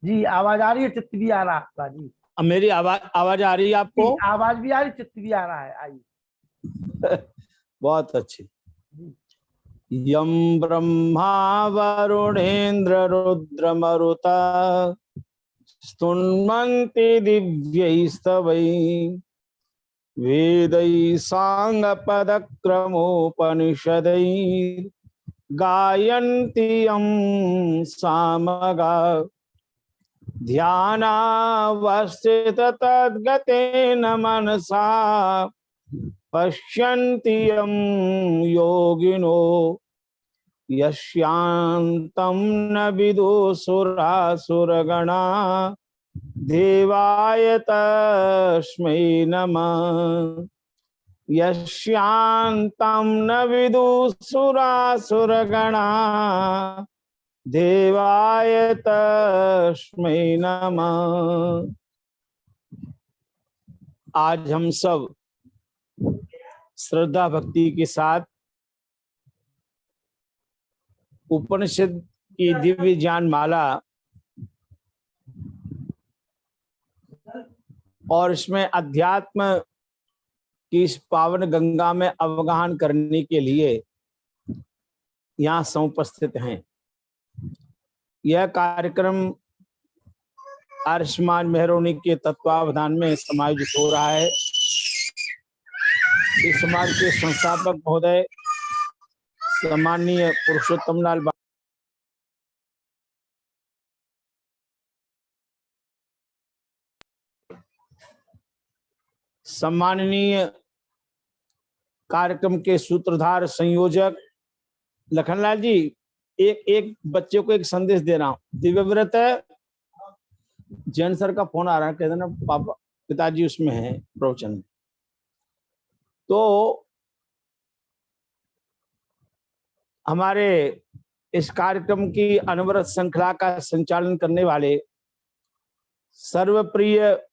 जी आवाज आ रही है, चित्त भी आ रहा है आपका जी। अब मेरी आवाज आवाज आ रही है आपको? आवाज भी आ रही, चित्त भी आ रहा है, आइए। बहुत अच्छी। जी यम ब्रह्मा वरुणेन्द्र रुद्रमरुता स्तुन्वन्ति दिव्यैस्तवै वेदै साङ्गपदक्रमोपनिषदै गायन्ति यं सामगा ध्यानावस्थित तद्गतेन मनसा पश्यन्ति यं योगिनो यस्यान्तं न विदुसुरासुरगणा देवाय तस्मै नमः। यस्यान्तं न विदुसुरासुरगणा देवाय तस्मै नमः। आज हम सब श्रद्धा भक्ति के साथ उपनिषद की दिव्य ज्ञान माला और इसमें अध्यात्म की इस पावन गंगा में अवगाहन करने के लिए यहाँ समुपस्थित हैं। यह कार्यक्रम आयुष्मान मेहरोनी के तत्वावधान में समायोजित हो रहा है। इस समाज के संस्थापक महोदय सम्माननीय पुरुषोत्तम लाल सम्माननीय कार्यक्रम के सूत्रधार संयोजक लखनलाल जी, एक बच्चे को एक संदेश दे रहा हूं। दिव्यव्रत है, जैन सर का फोन आ रहा है, कहते ना पापा पिताजी उसमें है प्रवचन में। तो हमारे इस कार्यक्रम की अनवरत श्रृंखला का संचालन करने वाले सर्वप्रिय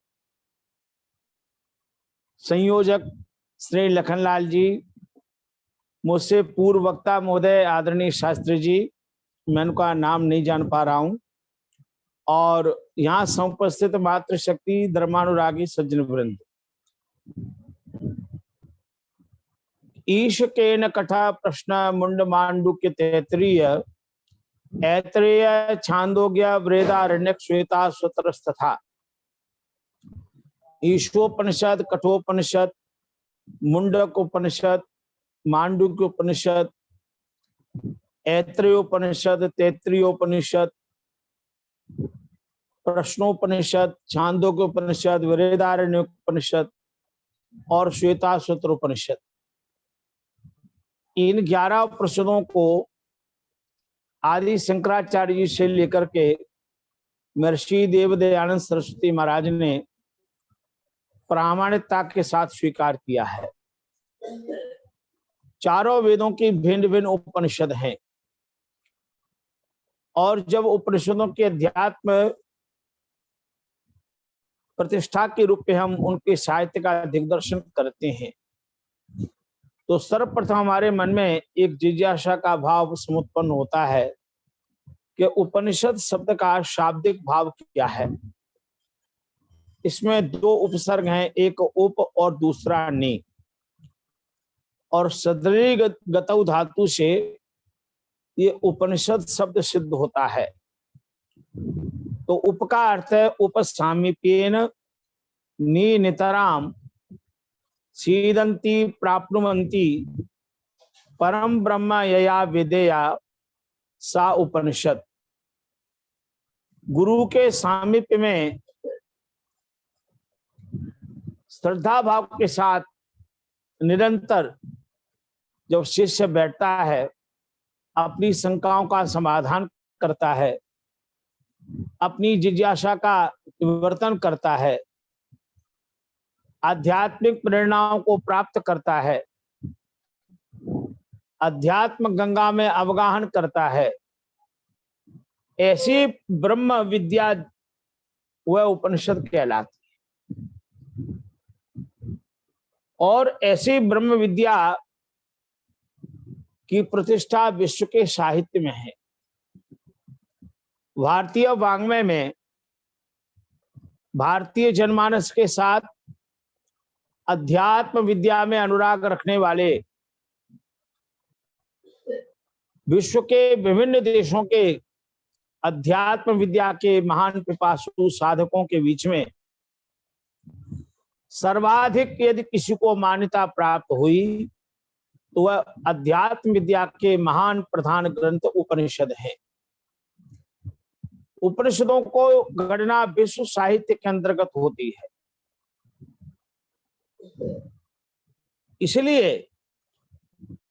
संयोजक श्री लखनलाल जी, मुझसे पूर्व वक्ता महोदय आदरणीय शास्त्री जी, मैं उनका नाम नहीं जान पा रहा हूं, और यहाँ समुपस्थित मातृशक्ति धर्मानुरागी सज्जन वृंद। ईश के न कथा प्रश्न मुंड मांडुक्य तैतरीय ऐत्रेय छांदोग्य वेदारण्यक श्वेता स्वतरस्तथा। ईशोपनिषद, कठोपनिषद, मुंडकोपनिषद, मांडुक्योपनिषद, ऐत्रेयोपनिषद, तैत्रीयोपनिषद, प्रश्नोपनिषद, छांदोग्योपनिषद, वेदारण्योपनिषद और श्वेता स्वतरोपनिषद, इन 11 उपनिषदों को आदि शंकराचार्य जी से लेकर के महर्षि देवदयानंद सरस्वती महाराज ने प्रामाणिकता के साथ स्वीकार किया है। चारों वेदों की भिन्न भिन्न उपनिषद हैं, और जब उपनिषदों के अध्यात्म प्रतिष्ठा के रूप में हम उनके साहित्य का दिग्दर्शन करते हैं, तो सर्वप्रथम हमारे मन में एक जिज्ञासा का भाव समुत्पन्न होता है कि उपनिषद शब्द का शाब्दिक भाव क्या है। इसमें 2 उपसर्ग हैं, एक उप और दूसरा नि, और सदरी गतौ धातु से ये उपनिषद शब्द सिद्ध होता है। तो उप का अर्थ है उपसामीप्येन, नि नितराम, सीदंती प्राप्नुवन्ति परम ब्रह्म यया विदेया सा उपनिषद। गुरु के सामीप्य में श्रद्धा भाव के साथ निरंतर जब शिष्य बैठता है, अपनी शंकाओं का समाधान करता है, अपनी जिज्ञासा का निवर्तन करता है, आध्यात्मिक प्रेरणाओं को प्राप्त करता है, अध्यात्म गंगा में अवगाहन करता है, ऐसी ब्रह्म विद्या वह उपनिषद कहलाती है। और ऐसी ब्रह्म विद्या की प्रतिष्ठा विश्व के साहित्य में है। भारतीय वाङ्मय में भारतीय जनमानस के साथ अध्यात्म विद्या में अनुराग रखने वाले विश्व के विभिन्न देशों के अध्यात्म विद्या के महान पिपासु साधकों के बीच में सर्वाधिक यदि किसी को मान्यता प्राप्त हुई तो वह अध्यात्म विद्या के महान प्रधान ग्रंथ उपनिषद है। उपनिषदों को गणना विश्व साहित्य के अंतर्गत होती है। इसलिए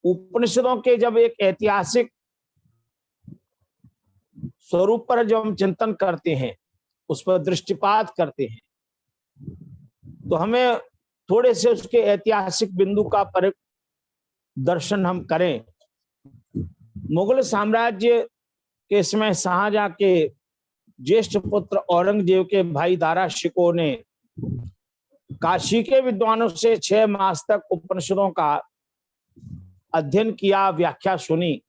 उपनिषदों के जब एक ऐतिहासिक स्वरूप पर जब हम चिंतन करते हैं, उस पर दृष्टिपात करते हैं, तो हमें थोड़े से उसके ऐतिहासिक बिंदु का दर्शन हम करें। मुगल साम्राज्य के समय शाहजहां के ज्येष्ठ पुत्र औरंगजेब के भाई दारा शिकोह ने काशी के विद्वानों से 6 मास तक उपनिषदों का अध्ययन किया, व्याख्या सुनी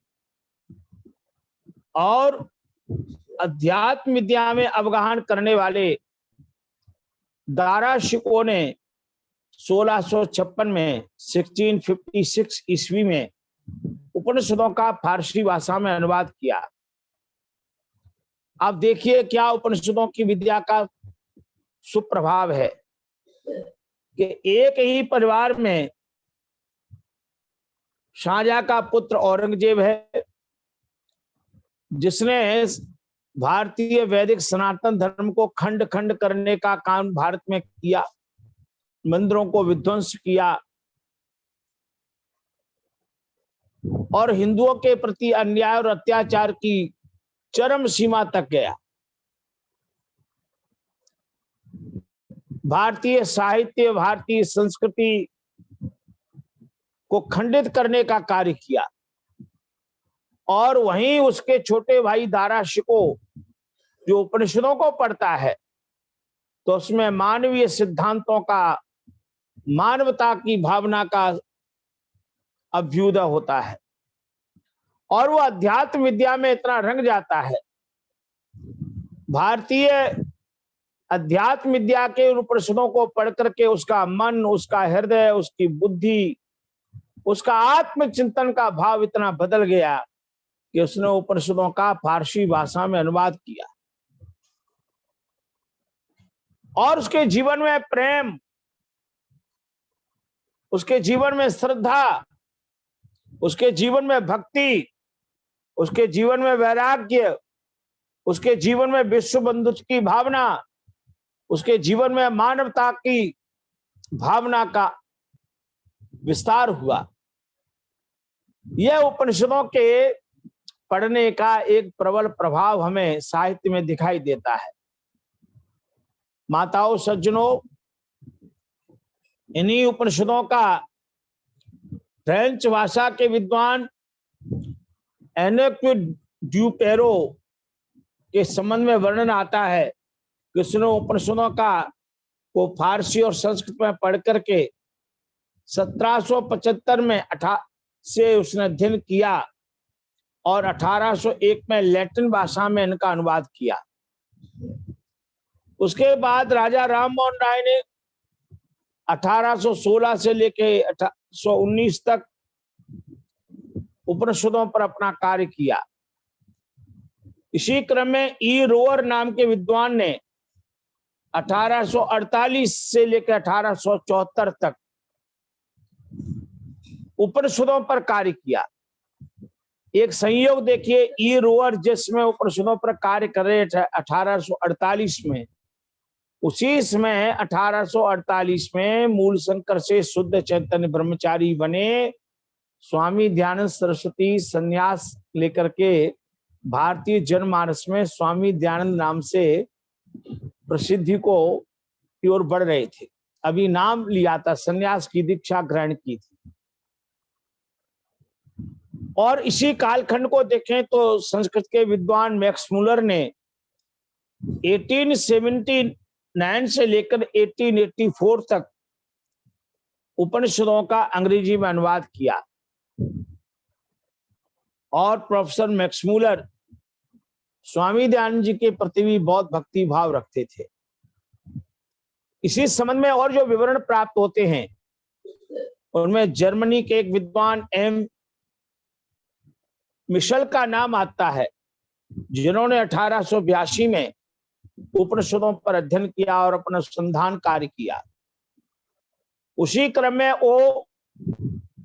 और अध्यात्म विद्या में अवगाहन करने वाले दारा शिकोह ने 1656 में 1656 ईस्वी में उपनिषदों का फारसी भाषा में अनुवाद किया। अब देखिए क्या उपनिषदों की विद्या का सुप्रभाव है कि एक ही परिवार में शाहजहां का पुत्र औरंगजेब है, जिसने भारतीय वैदिक सनातन धर्म को खंड खंड करने का काम भारत में किया, मंदिरों को विध्वंस किया और हिंदुओं के प्रति अन्याय और अत्याचार की चरम सीमा तक गया। भारतीय साहित्य, भारतीय संस्कृति को खंडित करने का कार्य किया और वहीं उसके छोटे भाई दारा शिकोह जो उपनिषदों को पढ़ता है तो उसमें मानवीय सिद्धांतों का, मानवता की भावना का अभ्युदय होता है और वो अध्यात्म विद्या में इतना रंग जाता है। भारतीय अध्यात्म विद्या के उपनिषदों को पढ़ करके उसका मन, उसका हृदय, उसकी बुद्धि, उसका आत्मचिंतन का भाव इतना बदल गया कि उसने उपनिषदों का फारसी भाषा में अनुवाद किया और उसके जीवन में प्रेम, उसके जीवन में श्रद्धा, उसके जीवन में भक्ति, उसके जीवन में वैराग्य, उसके जीवन में विश्व बंधुत्व की भावना, उसके जीवन में मानवता की भावना का विस्तार हुआ। यह उपनिषदों के पढ़ने का एक प्रबल प्रभाव हमें साहित्य में दिखाई देता है। माताओं सज्जनों, इन्हीं उपनिषदों का फ्रेंच भाषा के विद्वान एनोक ड्यूपेरो के संबंध में वर्णन आता है कि उसने उपनिषदों का को फारसी और संस्कृत में पढ़ करके 1775 में से उसने अध्ययन किया और 1801 में लैटिन भाषा में इनका अनुवाद किया। उसके बाद राजा राम मोहन राय ने 1816 से लेकर 1819 तक उपनिषदों पर अपना कार्य किया। इसी क्रम में ई रोअर नाम के विद्वान ने 1848 से लेकर 1874 तक उपनिषदों पर कार्य किया। एक संयोग देखिए, ई रोअर जिसमें उपनिषदों पर कार्य कर रहे थे 1848 में, उसी समय 1848 में मूल शंकर से शुद्ध चैतन्य ब्रह्मचारी बने स्वामी दयानंद सरस्वती संन्यास लेकर के भारतीय जनमानस में स्वामी दयानंद नाम से प्रसिद्धि को की ओर बढ़ रहे थे। अभी नाम लिया था, संन्यास की दीक्षा ग्रहण की थी। और इसी कालखंड को देखें तो संस्कृत के विद्वान मैक्स मुलर ने 1879 से लेकर 1884 तक उपनिषदों का अंग्रेजी में अनुवाद किया और professor Max Muller Swami Dayanand ji के प्रति भी बहुत भक्ति भाव रखते थे। इसी संबंध में और जो विवरण प्राप्त होते हैं उनमें जर्मनी के एक विद्वान एम मिशेल का नाम आता है, जिन्होंने 1882 में उपनिषदों पर अध्ययन किया और अपना अनुसंधान कार्य किया। उसी क्रम में वो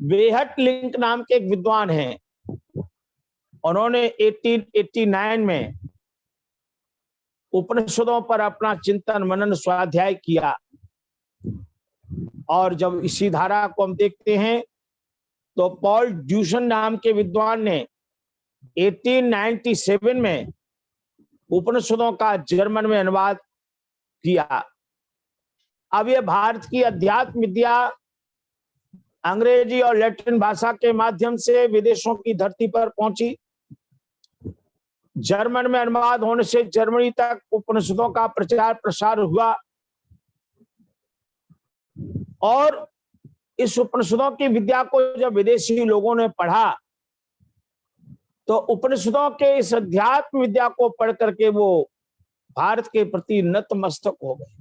बेहट लिंक नाम के एक विद्वान हैं, उन्होंने 1889 में उपनिषदों पर अपना चिंतन मनन स्वाध्याय किया। और जब इसी धारा को हम देखते हैं तो पॉल ड्यूसन नाम के विद्वान ने 1897 में उपनिषदों का जर्मन में अनुवाद किया। अब यह भारत की अध्यात्म विद्या अंग्रेजी और लैटिन भाषा के माध्यम से विदेशों की धरती पर पहुंची। जर्मन में अनुवाद होने से जर्मनी तक उपनिषदों का प्रचार प्रसार हुआ और इस उपनिषदों की विद्या को जब विदेशी लोगों ने पढ़ा तो उपनिषदों के इस अध्यात्म विद्या को पढ़ करके वो भारत के प्रति नतमस्तक हो गए।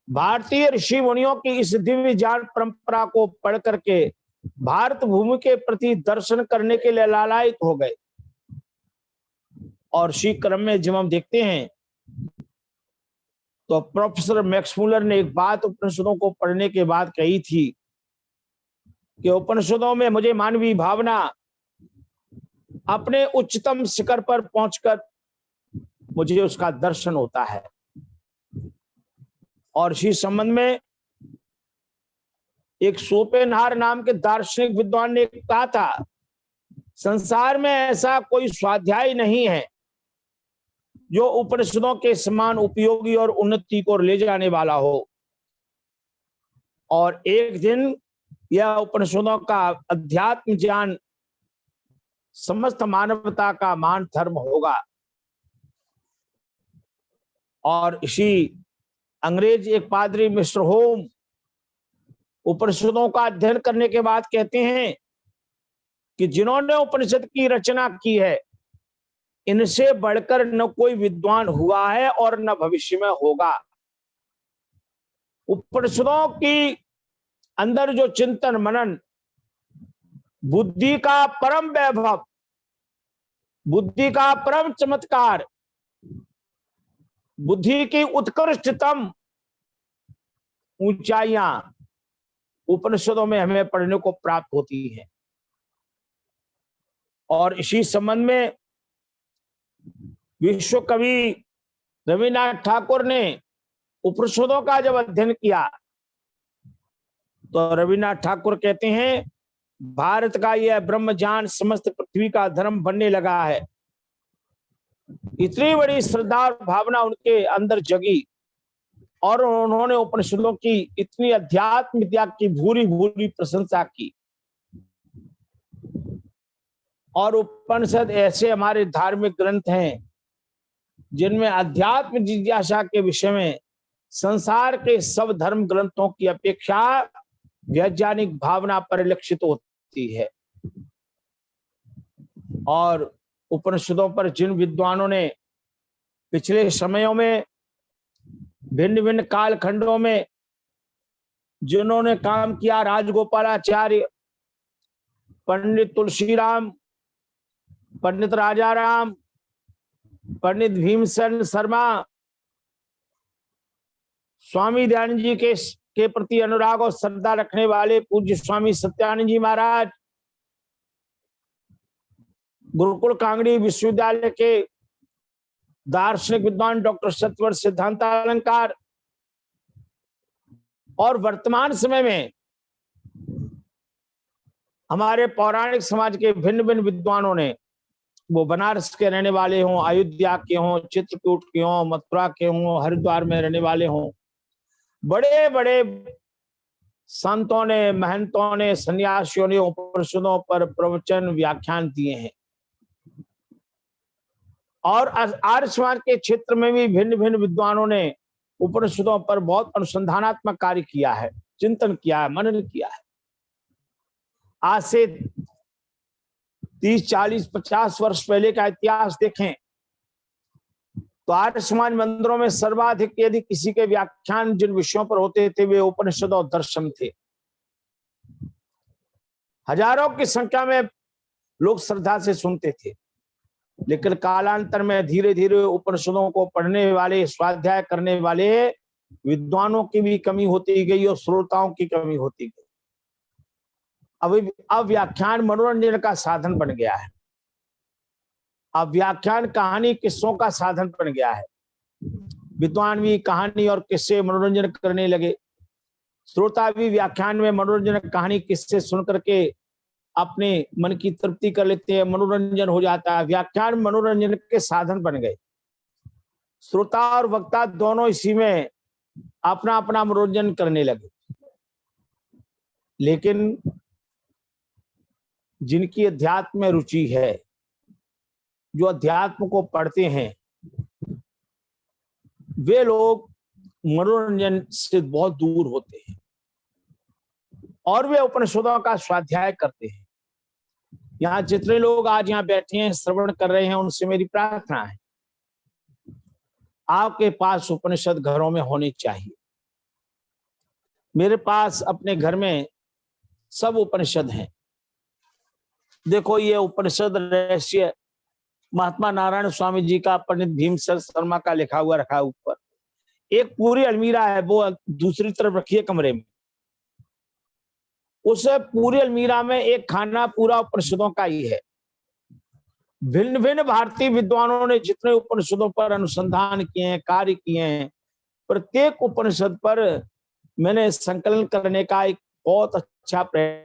भारतीय ऋषि मुनियों की इस दिव्य ज्ञान परंपरा को पढ़ करके भारत भूमि के प्रति दर्शन करने के लिए लालायित हो गए। और इसी क्रम में जब हम देखते हैं तो प्रोफेसर मैक्स मुलर ने एक बात उपनिषदों को पढ़ने के बाद कही थी कि उपनिषदों में मुझे मानवीय भावना अपने उच्चतम शिखर पर पहुंचकर मुझे उसका दर्शन होता है। और इसी संबंध में एक शोपेनहावर नाम के दार्शनिक विद्वान ने कहा था, संसार में ऐसा कोई स्वाध्याय नहीं है जो उपनिषदों के समान उपयोगी और उन्नति को ले जाने वाला हो। और एक दिन यह उपनिषदों का अध्यात्म ज्ञान समस्त मानवता का मान धर्म होगा। और इसी अंग्रेज एक पादरी मिस्टर होम उपनिषदों का अध्ययन करने के बाद कहते हैं कि जिन्होंने उपनिषद की रचना की है इनसे बढ़कर न कोई विद्वान हुआ है और न भविष्य में होगा। उपनिषदों की अंदर जो चिंतन मनन, बुद्धि का परम वैभव, बुद्धि का परम चमत्कार, बुद्धि की उत्कृष्टतम ऊंचाइयां उपनिषदों में हमें पढ़ने को प्राप्त होती है। और इसी संबंध में विश्व कवि रविन्द्रनाथ ठाकुर ने उपनिषदों का जब अध्ययन किया तो रविन्द्रनाथ ठाकुर कहते हैं, भारत का यह ब्रह्म ज्ञान समस्त पृथ्वी का धर्म बनने लगा है। इतनी बड़ी श्रद्धा और भावना उनके अंदर जगी और उन्होंने उपनिषदों की इतनी अध्यात्म विद्या की भूरी भूरी प्रशंसा की। और उपनिषद ऐसे हमारे धार्मिक ग्रंथ हैं जिनमें अध्यात्म जिज्ञासा के विषय में संसार के सब धर्म ग्रंथों की अपेक्षा वैज्ञानिक भावना परिलक्षित होती है। और उपनिषदों पर जिन विद्वानों ने पिछले समयों में भिन्न भिन्न कालखंडों में जिन्होंने काम किया, राजगोपालाचार्य, पंडित तुलसीराम, पंडित राजाराम, पंडित भीमसेन शर्मा, स्वामी दयानंद जी के प्रति अनुराग और श्रद्धा रखने वाले पूज्य स्वामी सत्यानंद जी महाराज, गुरुकुल कांगड़ी विश्वविद्यालय के दार्शनिक विद्वान डॉक्टर सत्यव्रत सिद्धांतालंकार, और वर्तमान समय में हमारे पौराणिक समाज के भिन्न भिन्न विद्वानों ने, वो बनारस के रहने वाले हों, अयोध्या के हों, चित्रकूट के हों, मथुरा के हों, हरिद्वार में रहने वाले हों, बड़े बड़े संतों ने, महंतों ने, सन्यासियों ने उपनिषदों पर प्रवचन व्याख्यान दिए हैं। और आर्य समाज के क्षेत्र में भी भिन्न भिन्न विद्वानों ने उपनिषदों पर बहुत अनुसंधानात्मक कार्य किया है, चिंतन किया है, मनन किया है। आज से 30, 40, 50 वर्ष पहले का इतिहास देखें तो आर्य समाज मंदिरों में सर्वाधिक यदि किसी के व्याख्यान जिन विषयों पर होते थे वे उपनिषद और दर्शन थे। हजारों की संख्या में लोग श्रद्धा से सुनते थे, लेकिन कालांतर में धीरे धीरे उपनिषदों को पढ़ने वाले, स्वाध्याय करने वाले विद्वानों की भी कमी होती गई और श्रोताओं की कमी होती गई। अब व्याख्यान मनोरंजन का साधन बन गया है। अब व्याख्यान कहानी किस्सों का साधन बन गया है। विद्वान भी कहानी और किस्से मनोरंजन करने लगे, श्रोता भी व्याख्यान में मनोरंजन कहानी किस्से सुन करके अपने मन की तृप्ति कर लेते हैं, मनोरंजन हो जाता है। व्याख्यान मनोरंजन के साधन बन गए। श्रोता और वक्ता दोनों इसी में अपना अपना मनोरंजन करने लगे। लेकिन जिनकी अध्यात्म में रुचि है, जो अध्यात्म को पढ़ते हैं, वे लोग मनोरंजन से बहुत दूर होते हैं और वे उपनिषदों का स्वाध्याय करते हैं। यहाँ जितने लोग आज यहाँ बैठे हैं, श्रवण कर रहे हैं, उनसे मेरी प्रार्थना है आपके पास उपनिषद घरों में होने चाहिए। मेरे पास अपने घर में सब उपनिषद हैं। देखो, ये उपनिषद रहस्य महात्मा नारायण स्वामी जी का, पंडित भीमसेन शर्मा का लिखा हुआ रखा ऊपर। एक पूरी अलमीरा है, वो दूसरी तरफ रखिए कमरे में। उस पूरी अलमीरा में एक खाना पूरा उपनिषदों का ही है। भिन्न भिन्न भारतीय विद्वानों ने जितने उपनिषदों पर अनुसंधान किए हैं, कार्य किए हैं, प्रत्येक उपनिषद पर मैंने संकलन करने का एक बहुत अच्छा प्रयास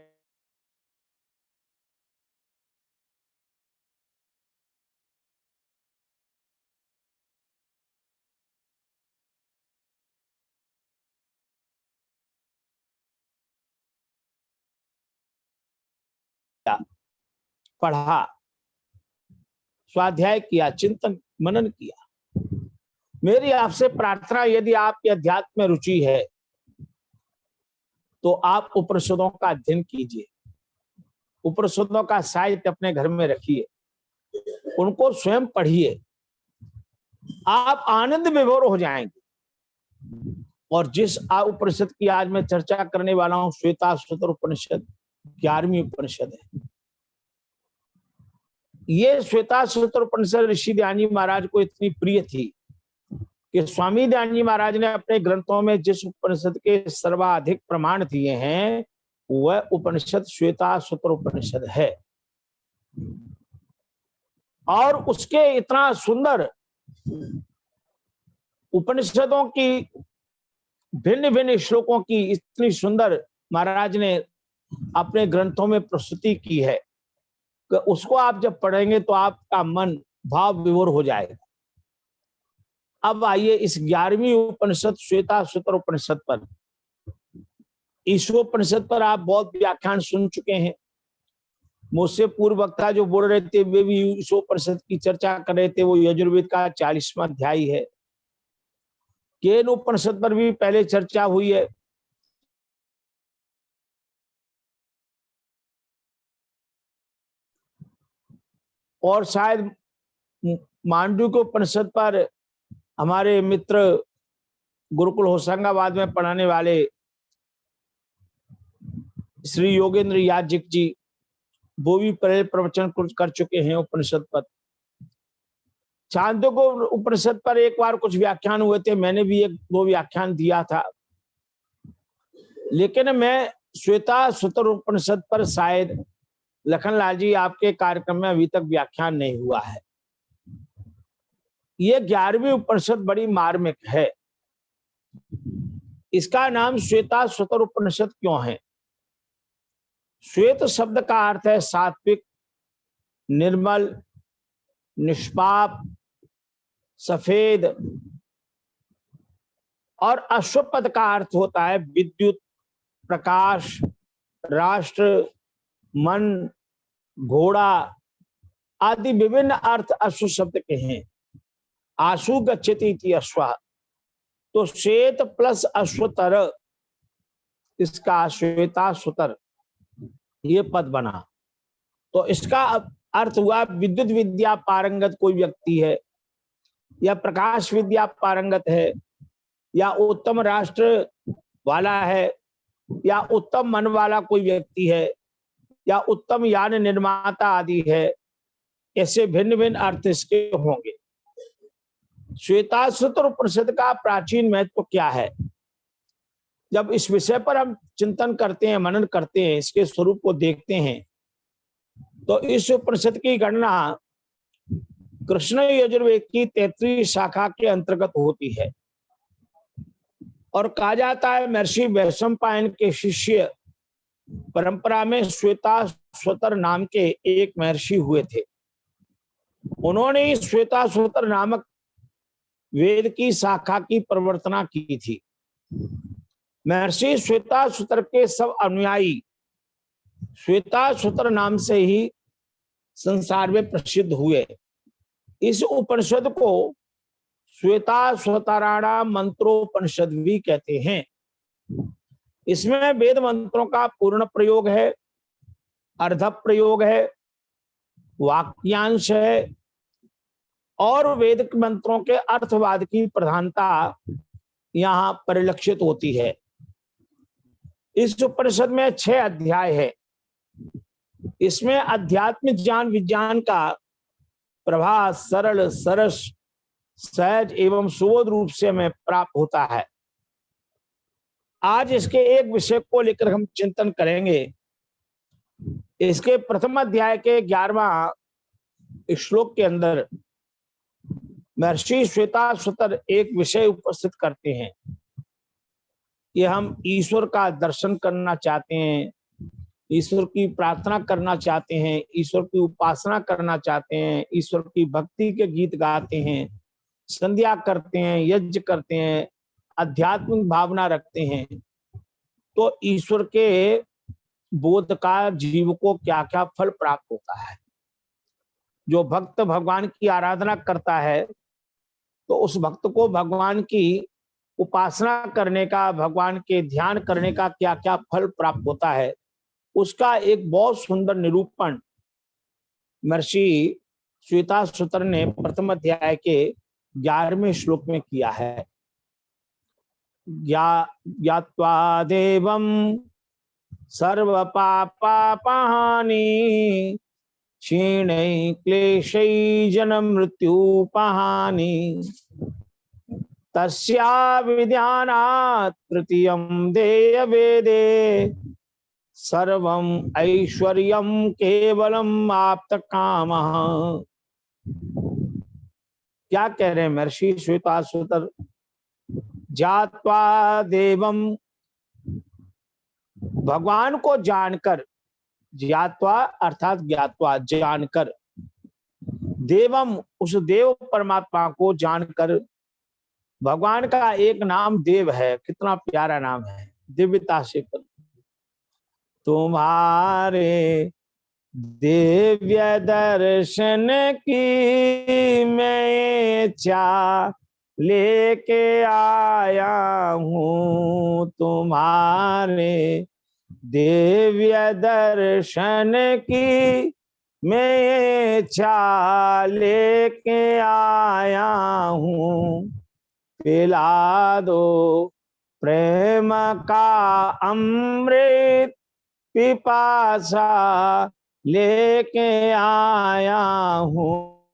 पढ़ा, स्वाध्याय किया, चिंतन मनन किया। मेरी आपसे प्रार्थना, यदि आपके अध्यात्म में रुचि है तो आप उपनिषदों का अध्ययन कीजिए, उपनिषदों का साहित्य अपने घर में रखिए, उनको स्वयं पढ़िए, आप आनंद विभोर हो जाएंगे। और जिस उपनिषद की आज मैं चर्चा करने वाला हूं, श्वेताश्वतर उपनिषद 11वीं उपनिषद है। ये श्वेताश्वतर उपनिषद ऋषि ध्यान जी महाराज को इतनी प्रिय थी कि स्वामी ध्यान जी महाराज ने अपने ग्रंथों में जिस उपनिषद के सर्वाधिक प्रमाण दिए हैं, वह उपनिषद श्वेताश्वतर उपनिषद है। और उसके इतना सुंदर उपनिषदों की भिन्न भिन्न श्लोकों की इतनी सुंदर महाराज ने अपने ग्रंथों में प्रस्तुति की है कि उसको आप जब पढ़ेंगे तो आपका मन भाव विभोर हो जाएगा। अब आइए इस 11वीं उपनिषद श्वेताश्वतर उपनिषद पर। इस उपनिषद पर आप बहुत व्याख्यान सुन चुके हैं। मुझसे पूर्व वक्ता जो बोल रहे थे वे भी इस उपनिषद की चर्चा कर रहे थे। वो यजुर्वेद का 40वां अध्याय है। केन उपनिषद पर भी पहले चर्चा हुई है। और शायद मांडू के उपनिषद पर हमारे मित्र गुरुकुल होशंगाबाद में पढ़ाने वाले श्री योगेंद्र याजिक जी, वो भी पहले प्रवचन कर चुके हैं उपनिषद पर। छांदोग्य उपनिषद पर एक बार कुछ व्याख्यान हुए थे, मैंने भी 1-2 व्याख्यान दिया था। लेकिन मैं श्वेताश्वतर उपनिषद पर शायद लखनलाल जी आपके कार्यक्रम में अभी तक व्याख्यान नहीं हुआ है। ये 11वीं उपनिषद बड़ी मार्मिक है। इसका नाम श्वेताश्वतर उपनिषद क्यों है? श्वेत शब्द का अर्थ है सात्विक, निर्मल, निष्पाप, सफेद। और अश्वपद का अर्थ होता है विद्युत, प्रकाश, राष्ट्र, मन, घोड़ा आदि विभिन्न अर्थ अश्व शब्द के हैं। आशु गच्छति इति अश्वः, तो श्वेत प्लस अश्वतर, इसका श्वेताश्वतर ये पद बना। तो इसका अर्थ हुआ विद्युत विद्या पारंगत कोई व्यक्ति है, या प्रकाश विद्या पारंगत है, या उत्तम राष्ट्र वाला है, या उत्तम मन वाला कोई व्यक्ति है, या उत्तम यान निर्माता आदि है, ऐसे भिन्न भिन्न अर्थ इसके होंगे। श्वेताश्वतर उपनिषद का प्राचीन महत्व क्या है? जब इस विषय पर हम चिंतन करते हैं, मनन करते हैं, इसके स्वरूप को देखते हैं, तो इस उपनिषद की गणना कृष्ण यजुर्वेद की 33 शाखा के अंतर्गत होती है। और कहा जाता है महर्षि वैशंपायन के शिष्य परंपरा में श्वेताश्वतर नाम के एक महर्षि हुए थे। उन्होंने इस श्वेताश्वतर नामक वेद की शाखा की प्रवर्तना की थी। महर्षि श्वेताश्वतर के सब अनुयायी श्वेताश्वतर नाम से ही संसार में प्रसिद्ध हुए। इस उपनिषद को श्वेताश्वतराणाम मंत्रोपनिषद भी कहते हैं। इसमें वेद मंत्रों का पूर्ण प्रयोग है, अर्ध प्रयोग है, वाक्यांश है और वेद मंत्रों के अर्थवाद की प्रधानता यहाँ परिलक्षित होती है। इस उपनिषद में 6 अध्याय है। इसमें अध्यात्म ज्ञान विज्ञान का प्रभास सरल, सरस, सहज एवं सुबोध रूप से हमें प्राप्त होता है। आज इसके एक विषय को लेकर हम चिंतन करेंगे। इसके प्रथम अध्याय के 11वां श्लोक के अंदर महर्षि श्वेताश्वतर एक विषय उपस्थित करते हैं कि हम ईश्वर का दर्शन करना चाहते हैं, ईश्वर की प्रार्थना करना चाहते हैं, ईश्वर की उपासना करना चाहते हैं, ईश्वर की भक्ति के गीत गाते हैं, संध्या करते हैं, यज्ञ करते हैं, आध्यात्मिक भावना रखते हैं, तो ईश्वर के बोध का जीव को क्या क्या फल प्राप्त होता है। जो भक्त भगवान की आराधना करता है तो उस भक्त को भगवान की उपासना करने का, भगवान के ध्यान करने का क्या क्या फल प्राप्त होता है, उसका एक बहुत सुंदर निरूपण महर्षि श्वेताश्वतर ने प्रथम अध्याय के 11वें श्लोक में किया है। ज्ञात्वा देवं सर्व पापापहानि क्षीणै क्लेशै जन्म मृत्युपहानि तस्या विद्यानात् तृतीयं देय वेदे सर्वं ऐश्वर्यं केवलम आप्त कामः। क्या कह रहे हैं महर्षि श्वेताश्वतर? ज्ञात्वा देवम, भगवान को जानकर, ज्ञात्वा अर्थात ज्ञात्वा जानकर, देवम उस देव परमात्मा को जानकर। भगवान का एक नाम देव है, कितना प्यारा नाम है, दिव्यता से। तुम्हारे दिव्य दर्शन की मैं इच्छा लेके आया हूँ, तुम्हारे दिव्य दर्शन की मैं इच्छा लेके आया हूँ। पिला दो प्रेम का अमृत पिपासा लेके आया हूँ,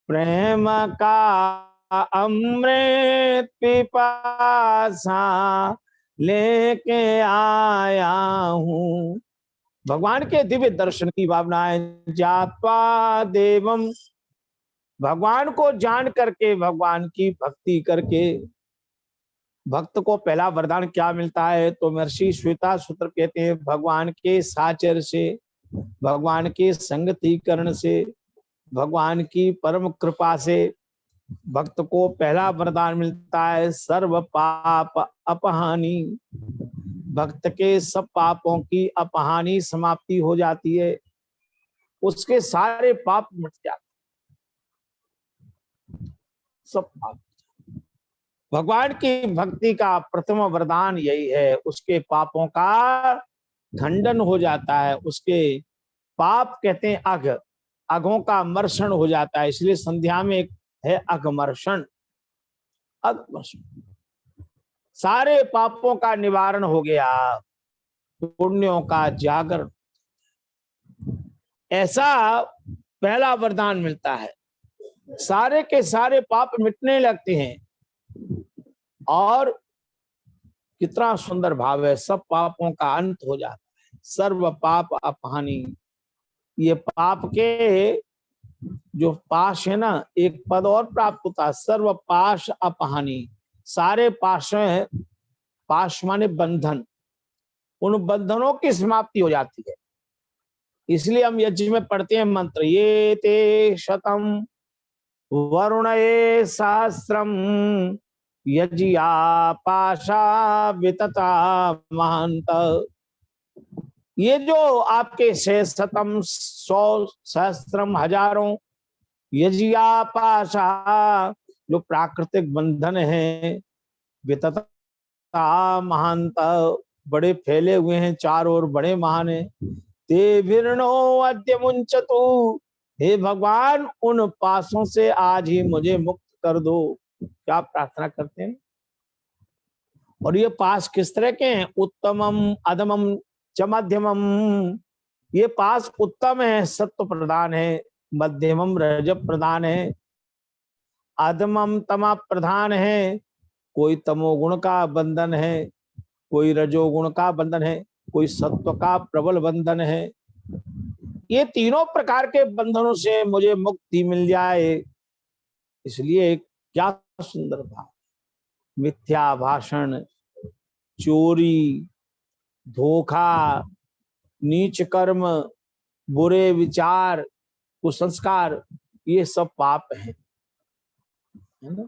प्रेम का अमृत पिपासा लेके आया हूँ। भगवान के दिव्य दर्शन की भावना है। ज्ञात्वा देवम, भगवान को जान करके, भगवान की भक्ति करके भक्त को पहला वरदान क्या मिलता है? तो महर्षि श्वेताश्वतर कहते हैं भगवान के साचर से, भगवान के संगतीकरण से, भगवान की परम कृपा से भक्त को पहला वरदान मिलता है सर्व पाप अपहानि। भक्त के सब पापों की अपहानि समाप्ति हो जाती है, उसके सारे पाप मिट जाते, सब पाप। भगवान की भक्ति का प्रथम वरदान यही है, उसके पापों का खंडन हो जाता है। उसके पाप कहते हैं अघ, अघों का मर्षण हो जाता है, इसलिए संध्या में एक है अघमर्षण। अघमर्षण सारे पापों का निवारण हो गया, पुण्यों का जागरण। ऐसा पहला वरदान मिलता है, सारे के सारे पाप मिटने लगते हैं। और कितना सुंदर भाव है, सब पापों का अंत हो जाता है। सर्व पाप अपहानी, ये पाप के जो पाश है ना, एक पद और प्राप्त होता है, सर्व पाश अपहानी। सारे पाश हैं, पाश माने बंधन, उन बंधनों की समाप्ति हो जाती है। इसलिए हम यज्ञ में पढ़ते हैं मंत्र, ये ते शतम वरुणये सहस्रम यज्ञा पाशा वितता महांत। ये जो आपके शतम 100 सहस्त्रम हजारों यज्ञा पाशा, जो प्राकृतिक बंधन है, वितता महांत, बड़े फैले हुए हैं, चारों ओर बड़े महान है। ते विर्णो अद्य मुंचतु, हे भगवान उन पासों से आज ही मुझे मुक्त कर दो। क्या प्रार्थना करते हैं। और ये पास किस तरह के हैं, उत्तमम अधमम च मध्यमम। ये पास उत्तम है, सत्व प्रधान है, मध्यमम रजब प्रधान है, अधमम तमा प्रधान है। कोई तमोगुण का बंधन है, कोई रजोगुण का बंधन है, कोई सत्व का प्रबल बंधन है। ये तीनों प्रकार के बंधनों से मुझे मुक्ति मिल जाए। इसलिए क्या सुंदर भाव, मिथ्या भाषण, चोरी, धोखा, नीच कर्म, बुरे विचार, कुसंस्कार, ये सब पाप हैं, है ना।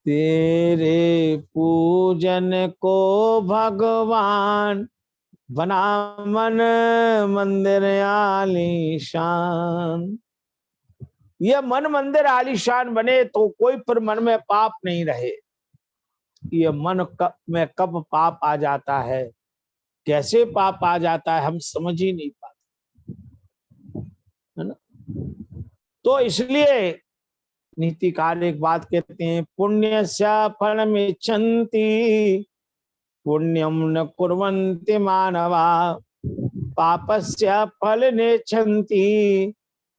तेरे पूजन को भगवान बना मन मंदिर आलीशान। ये मन मंदिर आलीशान बने तो कोई फिर मन में पाप नहीं रहे। ये मन में कब पाप आ जाता है, कैसे पाप आ जाता है, हम समझ ही नहीं पाते, है ना। तो इसलिए नीतिकार एक बात कहते हैं, पुण्यस्य फलमिच्छन्ति पुण्यम न कुर्वन्ति मानवा, पापस्य फलनेच्छन्ति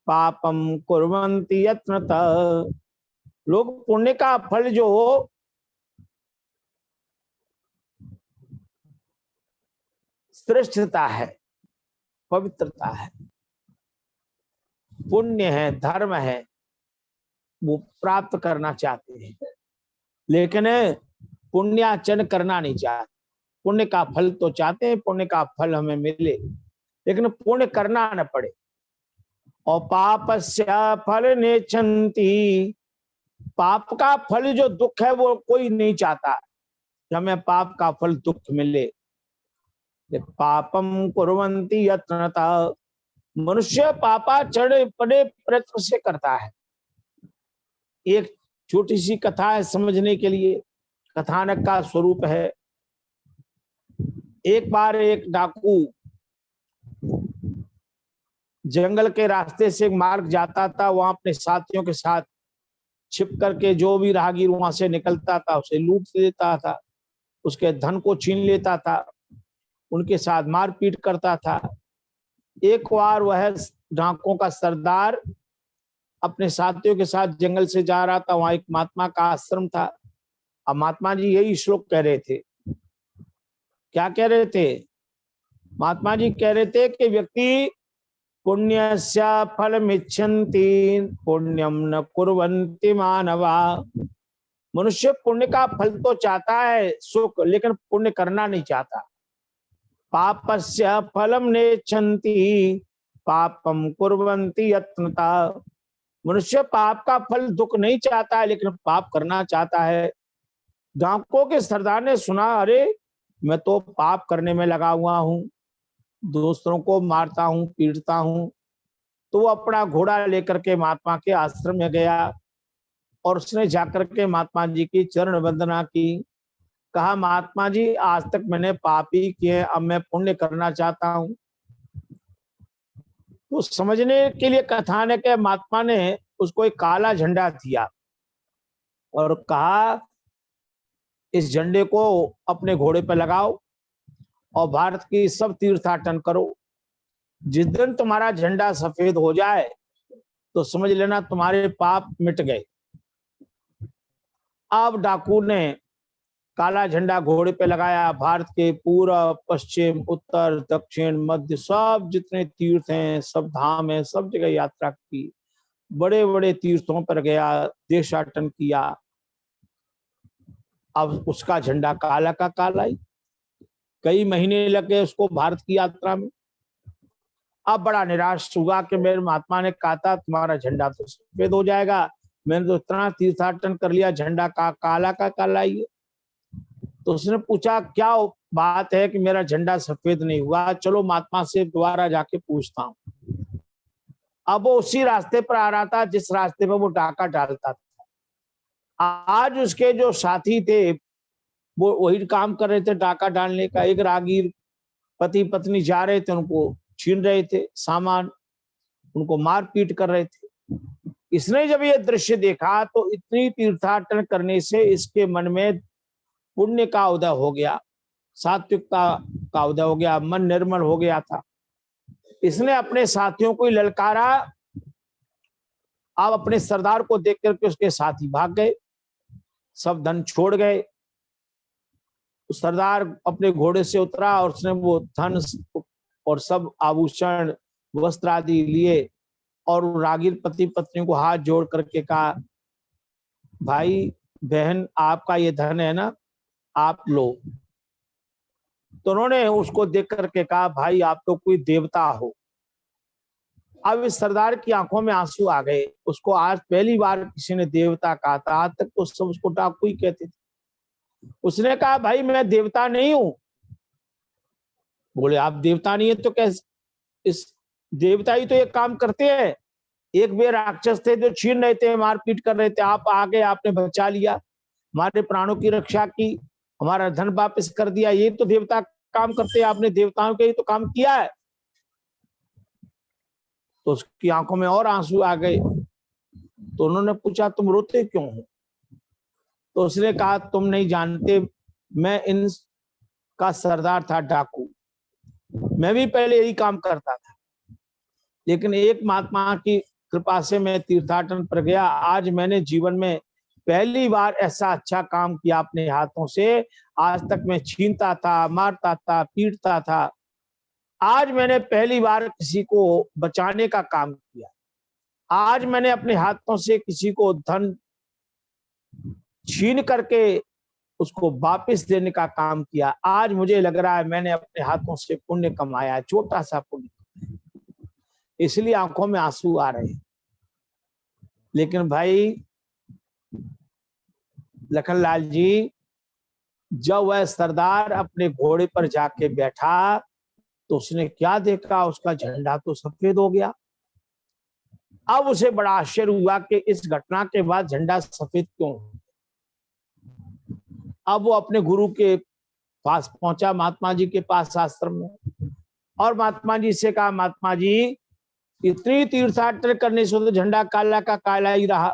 पापम कुर्वन्ति यत्नतः। लोग पुण्य का फल जो श्रेष्ठता है, पवित्रता है, पुण्य है, धर्म है, वो प्राप्त करना चाहते हैं, लेकिन पुण्यार्चन करना नहीं चाहते। पुण्य का फल तो चाहते हैं, पुण्य का फल हमें मिले, लेकिन पुण्य करना न पड़े। और पापस्य फल नेच्छन्ति, पाप का फल जो दुख है वो कोई नहीं चाहता कि हमें पाप का फल दुख मिले। पापम कुर्वन्ति यत्नतः, मनुष्य पापाचरण बड़े प्रयत्न से करता है। एक छोटी सी कथा है समझने के लिए, कथानक का स्वरूप है। एक बार एक डाकू जंगल के रास्ते से मार्ग जाता था, वहां अपने साथियों के साथ छिप करके जो भी राहगीर वहां से निकलता था उसे लूट लेता था, उसके धन को छीन लेता था, उनके साथ मारपीट करता था। एक बार वह डाकुओं का सरदार अपने साथियों के साथ जंगल से जा रहा था, वहां एक महात्मा का आश्रम था। अब महात्मा जी यही श्लोक कह रहे थे। क्या कह रहे थे? महात्मा जी कह रहे थे कि व्यक्ति पुण्यस्य फलमिच्छन्ति पुण्यम न कुर्वन्ति मानवा। मनुष्य पुण्य का फल तो चाहता है, सुख, लेकिन पुण्य करना नहीं चाहता। पापस्य फलम नेच्छन्ति पापम कुर्वन्ति यत्नतः। मनुष्य पाप का फल दुख नहीं चाहता है, लेकिन पाप करना चाहता है। डाकुओं के सरदार ने सुना, अरे मैं तो पाप करने में लगा हुआ हूँ, दूसरों को मारता हूँ, पीटता हूँ। तो वो अपना घोड़ा लेकर के महात्मा के आश्रम में गया और उसने जाकर के महात्मा जी की चरण वंदना की। कहा, महात्मा जी आज तक मैंने पाप ही किए, अब मैं पुण्य करना चाहता हूँ। तो समझने के लिए कथानक है, महात्मा ने उसको एक काला झंडा दिया और कहा इस झंडे को अपने घोड़े पर लगाओ और भारत की सब तीर्थाटन करो। जिस दिन तुम्हारा झंडा सफेद हो जाए तो समझ लेना तुम्हारे पाप मिट गए। अब डाकू ने काला झंडा घोड़े पे लगाया, भारत के पूर्व पश्चिम उत्तर दक्षिण मध्य सब जितने तीर्थ हैं, सब धाम हैं, सब जगह यात्रा की, बड़े बड़े तीर्थों पर गया, देशाटन किया। अब उसका झंडा काला का काला ही। कई महीने लगे उसको भारत की यात्रा में। अब बड़ा निराश हुआ कि मेरे महात्मा ने कहा था तुम्हारा झंडा तो सफेद हो जाएगा, मैंने तो इतना तीर्थाटन कर लिया, झंडा का काला ही है। तो उसने पूछा क्या बात है कि मेरा झंडा सफेद नहीं हुआ, चलो महात्मा से दोबारा जाके पूछता हूँ। अब वो उसी रास्ते पर आ रहा था जिस रास्ते पर वो डाका डालता था। आज उसके जो साथी थे वो वही काम कर रहे थे, डाका डालने का। एक रागीर पति पत्नी जा रहे थे, उनको छीन रहे थे सामान, उनको मारपीट कर रहे थे। इसने जब ये दृश्य देखा तो इतनी तीर्थाटन करने से इसके मन में पुण्य का उदय हो गया, सात्विकता का उदय हो गया, मन निर्मल हो गया था। इसने अपने साथियों को ललकारा। अब अपने सरदार को देख करके उसके साथी भाग गए, सब धन छोड़ गए। सरदार अपने घोड़े से उतरा और उसने वो धन और सब आभूषण वस्त्र आदि लिए और रागीर पति पत्नी को हाथ जोड़ करके कहा, भाई बहन आपका ये धन है ना, आप लो। तो उन्होंने उसको देख करके कहा, भाई आप तो कोई देवता हो। अब इस सरदार की आंखों में आंसू आ गए। उसको आज पहली बार किसी ने देवता कहा था, आज तक तो सब उसको डाकू ही कहते थे। उसने कहा भाई मैं देवता नहीं हूं। बोले आप देवता नहीं है तो कैसे? इस देवता ही तो एक काम करते हैं। एक वे राक्षस थे जो छीन रहे थे, मारपीट कर रहे थे, आप आगे आपने बचा लिया, हमारे प्राणों की रक्षा की, हमारा धन वापस कर दिया, ये तो देवता काम करते हैं, आपने देवताओं के ही तो काम किया है। तो उसकी आंखों में और आंसू आ गए। तो उन्होंने पूछा तुम रोते क्यों हो? तो उसने कहा तुम नहीं जानते, मैं इन का सरदार था डाकू, मैं भी पहले यही काम करता था, लेकिन एक महात्मा की कृपा से मैं तीर्थाटन पर गया। आज मैंने जीवन में पहली बार ऐसा अच्छा काम किया अपने हाथों से। आज तक मैं छीनता था, मारता था, पीटता था, आज मैंने पहली बार किसी को बचाने का काम किया। आज मैंने अपने हाथों से किसी को धन छीन करके उसको वापस देने का काम किया। आज मुझे लग रहा है मैंने अपने हाथों से पुण्य कमाया, छोटा सा पुण्य, इसलिए आंखों में आंसू आ रहे हैं। लेकिन भाई लखनलाल जी, जब वह सरदार अपने घोड़े पर जाके बैठा तो उसने क्या देखा, उसका झंडा तो सफेद हो गया। अब उसे बड़ा आश्चर्य हुआ कि इस घटना के बाद झंडा सफेद क्यों। अब वो अपने गुरु के पास पहुंचा, महात्मा जी के पास आश्रम में, और महात्मा जी से कहा, महात्मा जी इतनी तीर्थयात्रा करने से तो झंडा काला का काला ही रहा,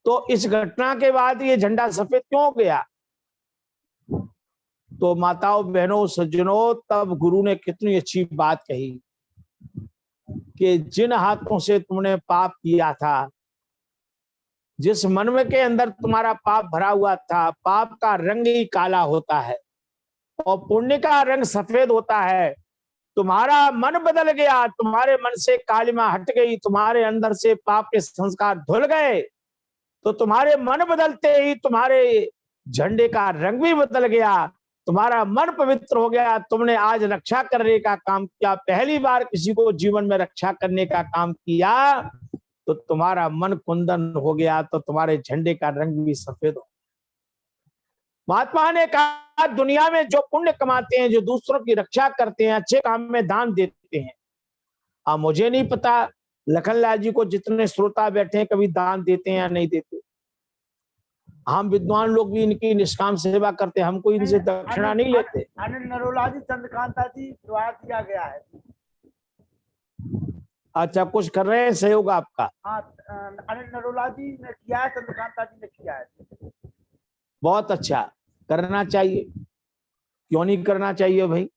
तो इस घटना के बाद ये झंडा सफेद क्यों हो गया? तो माताओं बहनों सज्जनों, तब गुरु ने कितनी अच्छी बात कही कि जिन हाथों से तुमने पाप किया था, जिस मन में के अंदर तुम्हारा पाप भरा हुआ था, पाप का रंग ही काला होता है और पुण्य का रंग सफेद होता है। तुम्हारा मन बदल गया, तुम्हारे मन से कालिमा हट गई, तुम्हारे अंदर से पाप के संस्कार धुल गए, तो तुम्हारे मन बदलते ही तुम्हारे झंडे का रंग भी बदल गया, तुम्हारा मन पवित्र हो गया। तुमने आज रक्षा करने का काम किया, पहली बार किसी को जीवन में रक्षा करने का काम किया, तो तुम्हारा मन कुंदन हो गया, तो तुम्हारे झंडे का रंग भी सफेद हो। महात्मा ने कहा दुनिया में जो पुण्य कमाते हैं, जो दूसरों की रक्षा करते हैं, अच्छे काम में दान देते हैं, अब मुझे नहीं पता लखनलाल जी को जितने श्रोता बैठे हैं कभी दान देते हैं या नहीं देते। हम विद्वान लोग भी इनकी निष्काम सेवा करते हैं, हमको इनसे दक्षिणा नहीं लेते। आनंद नरोला जी, चंद्रकांता जी द्वारा दिया गया है। अच्छा, कुछ कर रहे हैं सहयोग आपका? हाँ, अनिल नरोला जी ने किया है, चंद्रकांता जी ने किया है। बहुत अच्छा, करना चाहिए, क्यों नहीं करना चाहिए भाई।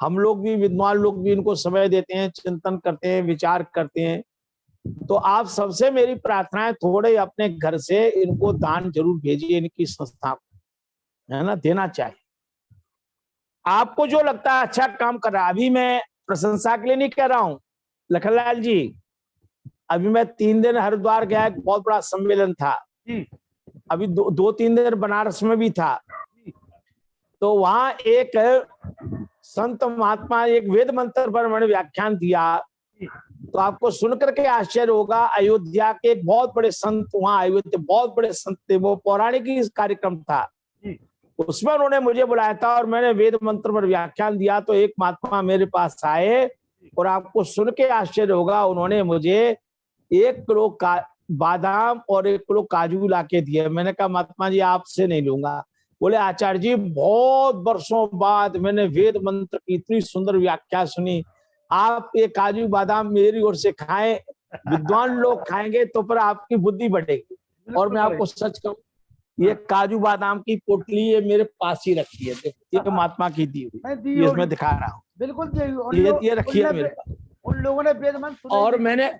हम लोग भी, विद्वान लोग भी इनको समय देते हैं, चिंतन करते हैं, विचार करते हैं। तो आप सबसे मेरी प्रार्थना है, थोड़े अपने घर से इनको दान जरूर भेजिए, इनकी संस्था को, है ना, देना चाहिए। आपको जो लगता है अच्छा काम कर रहा है, अभी मैं प्रशंसा के लिए नहीं कह रहा हूं लखनलाल जी, अभी मैं 3 दिन हरिद्वार गया, एक बहुत बड़ा सम्मेलन था जी। अभी 2-3 दिन बनारस में भी था। तो वहां एक संत महात्मा एक वेद मंत्र पर मैंने व्याख्यान दिया, तो आपको सुनकर के आश्चर्य होगा। अयोध्या के एक बहुत बड़े संत वहां आए हुए थे, बहुत बड़े संत थे, वो पौराणिक कार्यक्रम था, उसमें उन्होंने मुझे बुलाया था और मैंने वेद मंत्र पर व्याख्यान दिया। तो एक महात्मा मेरे पास आए और आपको सुन के आश्चर्य होगा, उन्होंने मुझे 1 किलो बादाम और 1 किलो काजू लाके दिए। मैंने कहा महात्मा जी आपसे नहीं लूंगा। बोले आचार्य जी बहुत वर्षों बाद मैंने वेद मंत्र की इतनी सुंदर व्याख्या सुनी, आप ये काजू बादाम मेरी ओर से खाएं, विद्वान लोग खाएंगे तो फिर आपकी बुद्धि बढ़ेगी। और मैं आपको सच कहूं, ये काजू बादाम की पोटली ये मेरे पास ही रखी है, ये महात्मा की दी हुई, ये इसमें दिखा रहा हूँ। बिल्कुल ये रखी है मेरे पास। उन लोगों ने वेद मंत्र सुने। और मैंने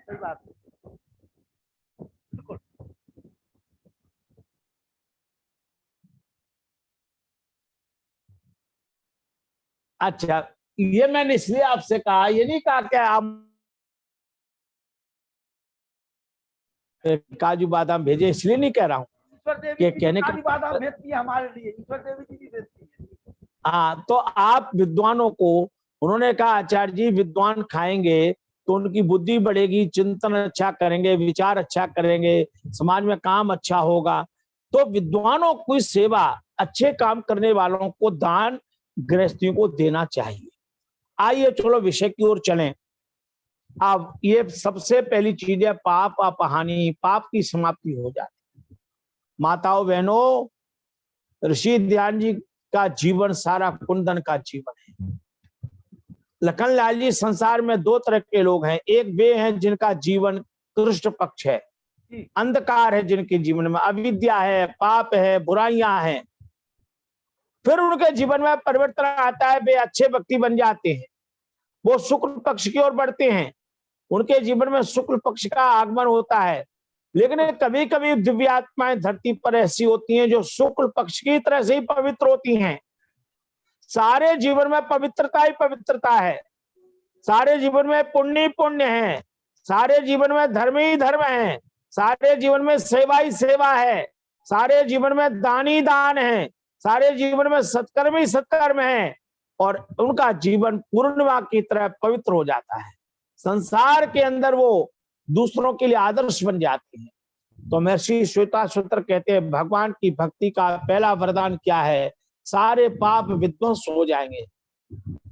अच्छा, ये मैंने इसलिए आपसे कहा, ये नहीं कहा कि आप काजू बादाम भेजे, इसलिए नहीं कह रहा हूँ कि कहने का बादाम भेजती है हमारे लिए, ईश्वर देवी जी भी भेजती है। हाँ, तो आप विद्वानों को, उन्होंने कहा आचार्य जी विद्वान खाएंगे तो उनकी बुद्धि बढ़ेगी, चिंतन अच्छा करेंगे, विचार अच्छा करेंगे, समाज में काम अच्छा होगा। तो विद्वानों की सेवा, अच्छे काम करने वालों को दान गृहस्थियों को देना चाहिए। आइए चलो विषय की ओर चलें। अब ये सबसे पहली चीज है पाप अपहानि, पाप की समाप्ति हो जाती। माताओं बहनों, ऋषि ध्यान जी का जीवन सारा कुंदन का जीवन है। लखनलाल जी, संसार में 2 तरह के लोग हैं, एक वे हैं जिनका जीवन कृष्ण पक्ष है, अंधकार है जिनके जीवन में, अविद्या है, पाप है, बुराइयां हैं। फिर उनके जीवन में परिवर्तन आता है, वे अच्छे व्यक्ति बन जाते हैं, वो शुक्ल पक्ष की ओर बढ़ते हैं, उनके जीवन में शुक्ल पक्ष का आगमन होता है। लेकिन कभी कभी दिव्य आत्माएं धरती पर ऐसी होती हैं जो शुक्ल पक्ष की तरह से ही पवित्र होती हैं। सारे जीवन में पवित्रता ही पवित्रता है, सारे जीवन में पुण्य ही पुण्य है, सारे जीवन में धर्म ही धर्म है, सारे जीवन में सेवा ही सेवा है, सारे जीवन में दान ही दान है, सारे जीवन में सत्कर्म ही सत्कर्म है, और उनका जीवन पूर्णिमा की तरह पवित्र हो जाता है। संसार के अंदर वो दूसरों के लिए आदर्श बन जाते हैं। तो महर्षि श्वेताश्वतर कहते हैं भगवान की भक्ति का पहला वरदान क्या है? सारे पाप विध्वंस हो जाएंगे।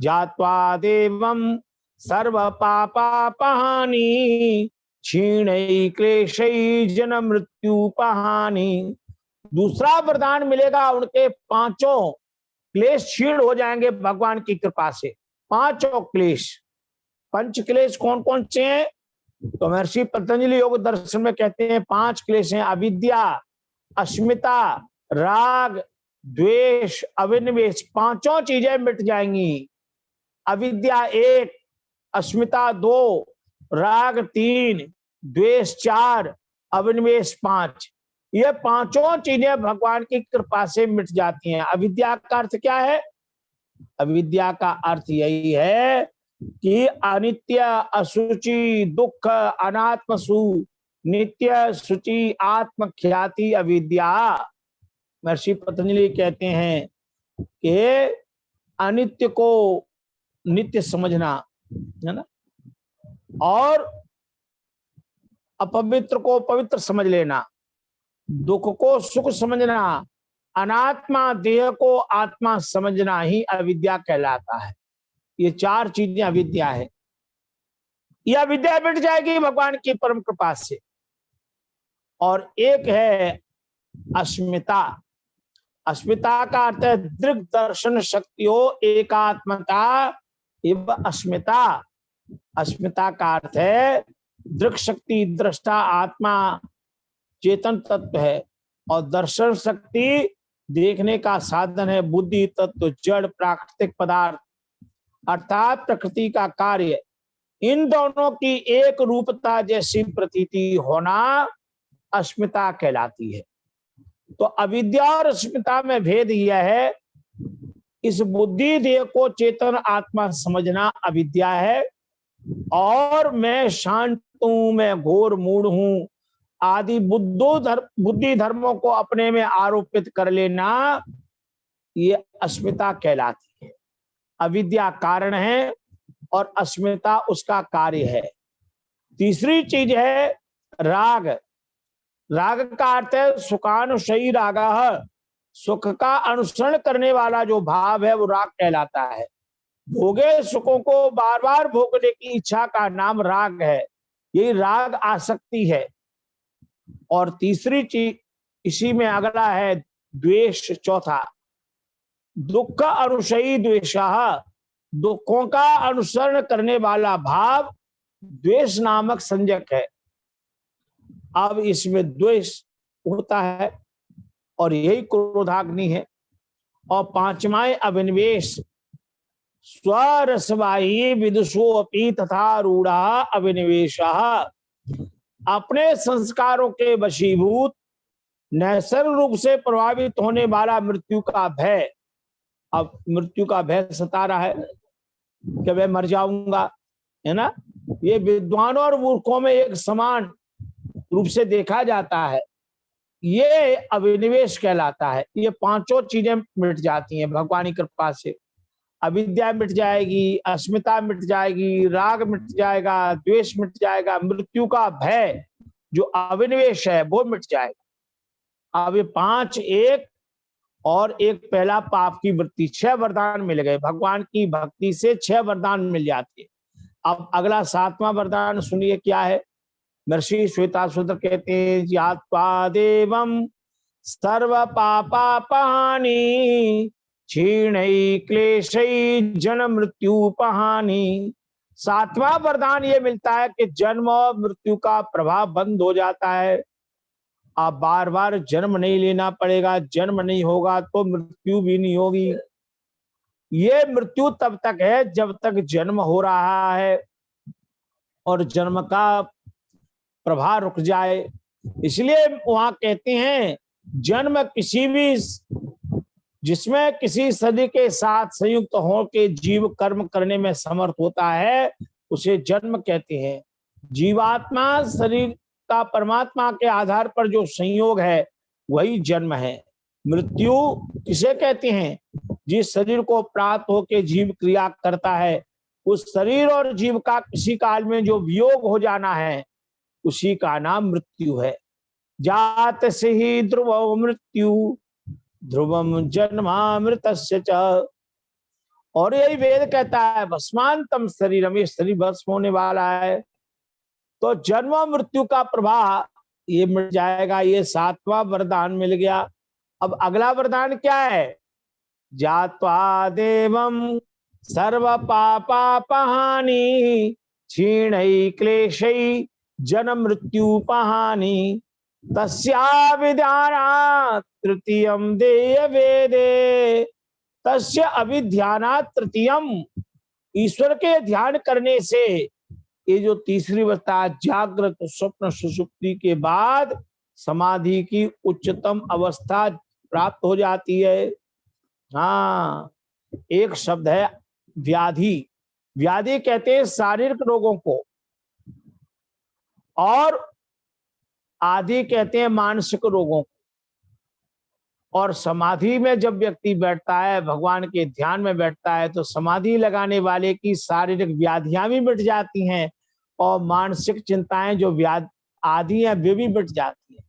जात्वा देवम सर्व पापापहानि क्षीणै क्लेशै जन मृत्यु पहानि। दूसरा वरदान मिलेगा, उनके 5 क्लेश क्षीण हो जाएंगे भगवान की कृपा से। 5 क्लेश, 5 क्लेश कौन कौन से हैं? तो महर्षि पतंजलि योग दर्शन में कहते हैं 5 क्लेश हैं, अविद्या, अस्मिता, राग, द्वेष, अविनिवेश। 5 चीजें मिट जाएंगी। अविद्या 1, अस्मिता 2, राग 3, द्वेष 4, अविनिवेश 5। ये 5 चीजें भगवान की कृपा से मिट जाती हैं। अविद्या का अर्थ क्या है? अविद्या का अर्थ यही है कि अनित्य, अशुचि, दुख, अनात्मसु, नित्य, शुचि, आत्म ख्याति अविद्या। महर्षि पतंजलि कहते हैं कि अनित्य को नित्य समझना, है ना, और अपवित्र को पवित्र समझ लेना, दुख को सुख समझना, अनात्मा देह को आत्मा समझना ही अविद्या कहलाता है। ये 4 चीजें अविद्या है। यह अविद्या मिट जाएगी भगवान की परम कृपा से। और एक है अस्मिता। अस्मिता का अर्थ है दृग् दर्शन शक्तियों एकात्मता एवं अस्मिता। अस्मिता का अर्थ है दृक् शक्ति, दृष्टा आत्मा चेतन तत्व है, और दर्शन शक्ति देखने का साधन है, बुद्धि तत्व जड़ प्राकृतिक पदार्थ अर्थात प्रकृति का कार्य। इन दोनों की एक रूपता जैसी प्रतीति होना अस्मिता कहलाती है। तो अविद्या और अस्मिता में भेद यह है, इस बुद्धि देह को चेतन आत्मा समझना अविद्या है, और मैं शांत हूं, मैं घोर मूढ़ हूं आदि बुद्धि धर्मों को अपने में आरोपित कर लेना, ये अस्मिता कहलाती है। अविद्या कारण है और अस्मिता उसका कार्य है। तीसरी चीज है राग। राग का अर्थ है सुखानुशयी रागः, सुख का अनुसरण करने वाला जो भाव है वो राग कहलाता है। भोगे सुखों को बार बार भोगने की इच्छा का नाम राग है, यही राग आसक्ति है। और तीसरी चीज इसी में अगला है द्वेष, चौथा दुख अनुशयी द्वेषः, दुखों का अनुसरण करने वाला भाव द्वेष नामक संजक है। अब इसमें द्वेष होता है और यही क्रोधाग्नि है। और पांचवा अभिनिवेश, स्वरसवाही विदुषो अपि तथा रूढ़ा अभिनिवेशः, अपने संस्कारों के वशीभूत नैसर्गिक रूप से प्रभावित होने वाला मृत्यु का भय। अब मृत्यु का भय सता रहा है कि मैं मर जाऊंगा, है ना। ये विद्वानों और मूर्खों में एक समान रूप से देखा जाता है, ये अभिनिवेश कहलाता है। ये पांचों चीजें मिट जाती हैं भगवान की कृपा से। अविद्या मिट जाएगी, अस्मिता मिट जाएगी, राग मिट जाएगा, द्वेष मिट जाएगा, मृत्यु का भय जो अभिनिवेश है वो मिट जाएगा। अब ये पांच, एक और एक पहला पाप की वृत्ति, 6 वरदान मिल गए। भगवान की भक्ति से 6 वरदान मिल जाते हैं। अब अगला 7वां वरदान सुनिए क्या है। महर्षि श्वेताश्वतर कहते हैं यात्वा देवम सर्व पापापहानि क्षीणै क्लेशै जन्म मृत्युपहानि। 7वां वरदान ये मिलता है कि जन्म और मृत्यु का प्रभाव बंद हो जाता है। आप बार बार जन्म नहीं लेना पड़ेगा, जन्म नहीं होगा तो मृत्यु भी नहीं होगी। ये मृत्यु तब तक है जब तक जन्म हो रहा है और जन्म का प्रभाव रुक जाए। इसलिए वहां कहते हैं जन्म किसी भी, जिसमें किसी शरीर के साथ संयुक्त हो के जीव कर्म करने में समर्थ होता है उसे जन्म कहते हैं। जीवात्मा शरीर का परमात्मा के आधार पर जो संयोग है वही जन्म है। मृत्यु किसे कहते हैं? जिस शरीर को प्राप्त होके जीव क्रिया करता है, उस शरीर और जीव का किसी काल में जो वियोग हो जाना है उसी का नाम मृत्यु है। जात से ही ध्रुव मृत्यु ध्रुवम जन्मामृतस्य च। और यही वेद कहता है भस्मांतम शरीरम, ये शरीर भस्म होने वाला है। तो जन्म मृत्यु का प्रभाव ये मिट जाएगा। ये 7वां वरदान मिल गया। अब अगला वरदान क्या है? जात्वा देवम सर्व पापापहानि क्षीणै क्लेशै जन्म मृत्युपहानि तस्या विद्यानात् तृतीयम देय वेदे। तस्य अविद्यानात् तृतीयम, ईश्वर के ध्यान करने से ये जो तीसरी अवस्था जागृत स्वप्न सुषुप्ति के बाद समाधि की उच्चतम अवस्था प्राप्त हो जाती है। हाँ, एक शब्द है व्याधि। व्याधि कहते हैं शारीरिक रोगों को, और आदि कहते हैं मानसिक रोगों को। और समाधि में जब व्यक्ति बैठता है, भगवान के ध्यान में बैठता है, तो समाधि लगाने वाले की शारीरिक व्याधियां भी मिट जाती हैं और मानसिक चिंताएं जो आदि हैं वे भी मिट जाती हैं।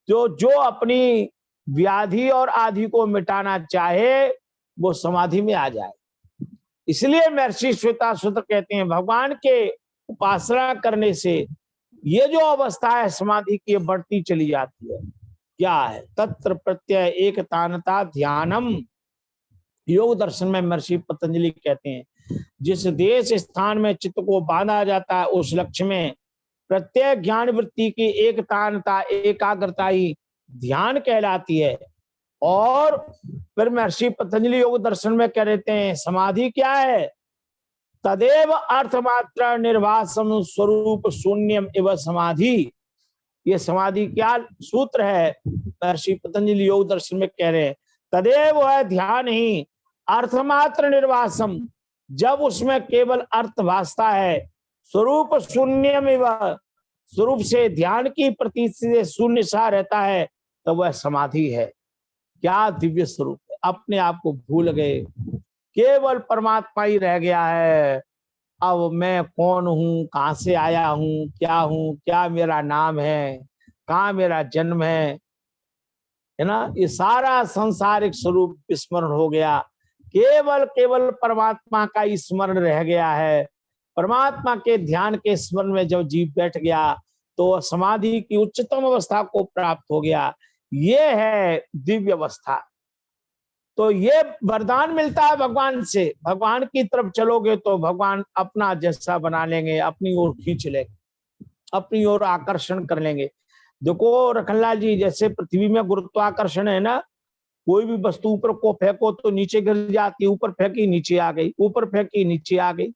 जो अपनी व्याधि और आदि को मिटाना चाहे वो समाधि में आ जाए। इसलिए महर्षि श्वेताश्वतर कहते हैं भगवान के उपासना करने से ये जो अवस्था है समाधि की बढ़ती चली जाती है। क्या है? तत्र प्रत्यय एकतानता ध्यानम। योग दर्शन में महर्षि पतंजलि कहते हैं जिस देश स्थान में चित्त को बांधा जाता है उस लक्ष्य में प्रत्येक ज्ञान वृत्ति की एकतानता एकाग्रता ही ध्यान कहलाती है। और फिर महर्षि पतंजलि योग दर्शन में कह रहते हैं समाधि क्या है? तदेव अर्थमात्र निर्वासम स्वरूप शून्यम एव समाधि। ये समाधि क्या सूत्र है? महर्षि पतंजलि योग दर्शन में कह रहे हैं तदेव है ध्यान ही अर्थमात्र निर्वासम, जब उसमें केवल अर्थ भासता है, स्वरूप शून्यम एव, स्वरूप से ध्यान की प्रतीति से शून्य सा रहता है, तो वह समाधि है। क्या दिव्य स्वरूप है! अपने आप को भूल गए, केवल परमात्मा ही रह गया है। अब मैं कौन हूं, कहां से आया हूं, क्या मेरा नाम है, कहाँ मेरा जन्म है ना? ये सारा सांसारिक स्वरूप विस्मरण हो गया, केवल परमात्मा का स्मरण रह गया है। परमात्मा के ध्यान के स्मरण में जब जीव बैठ गया तो समाधि की उच्चतम अवस्था को प्राप्त हो गया। ये है दिव्य अवस्था। तो ये वरदान मिलता है भगवान से। भगवान की तरफ चलोगे तो भगवान अपना जैसा बना लेंगे, अपनी ओर खींच लेंगे, अपनी ओर आकर्षण कर लेंगे। देखो रखनलाल जी, जैसे पृथ्वी में गुरुत्वाकर्षण है ना, कोई भी वस्तु ऊपर को फेंको तो नीचे गिर जाती, ऊपर फेंकी नीचे आ गई, ऊपर फेंकी नीचे आ गई।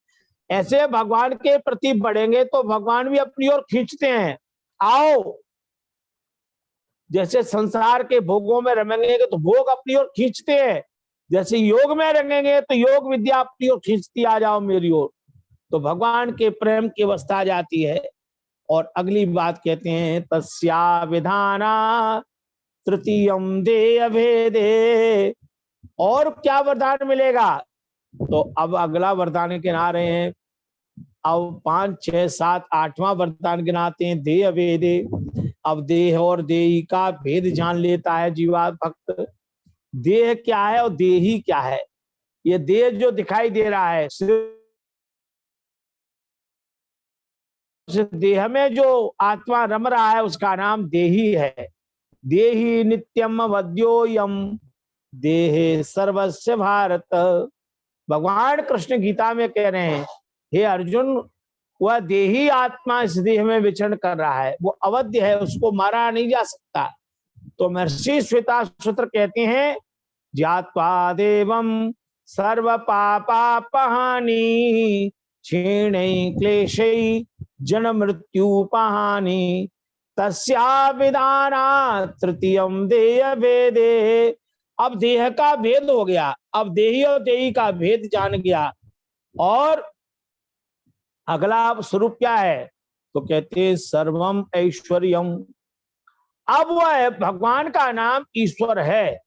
ऐसे भगवान के प्रति बढ़ेंगे तो भगवान भी अपनी ओर खींचते हैं, आओ। जैसे संसार के भोगों में रमेंगे तो भोग अपनी ओर खींचते हैं, जैसे योग में रंगेंगे तो योग विद्या अपनी ओर खींचती, आ जाओ मेरी ओर। तो भगवान के प्रेम की अवस्था आ जाती है। और अगली बात कहते हैं तस्या विधाना तृतीयम देय भेदे। और क्या वरदान मिलेगा? तो अब अगला वरदान गिना रहे हैं। अब 5, 6, 7, 8वां वरदान गिनाते हैं देय भेदे। अब देह और देही का भेद जान लेता है जीवा भक्त। देह क्या है और देही क्या है? ये देह जो दिखाई दे रहा है, देह में जो आत्मा रम रहा है उसका नाम देही है। देही नित्यम वद्योयम देहे सर्वस्व भारत। भगवान कृष्ण गीता में कह रहे हैं हे अर्जुन, वह देही आत्मा इस देह में विचरण कर रहा है, वो अवध्य है, उसको मारा नहीं जा सकता। तो महर्षि श्वेताश्वतर कहते हैं ज्ञात्वा देवम सर्व पापापहानि क्षीणै क्लेशै जन मृत्युपहानि तस्या विधाना तृतीयम देय भेदे। अब देह का भेद हो गया, अब देही और देही का भेद जान गया। और अगला स्वरूप क्या है? तो कहते सर्वम ऐश्वर्यम। अब वह भगवान का नाम ईश्वर है।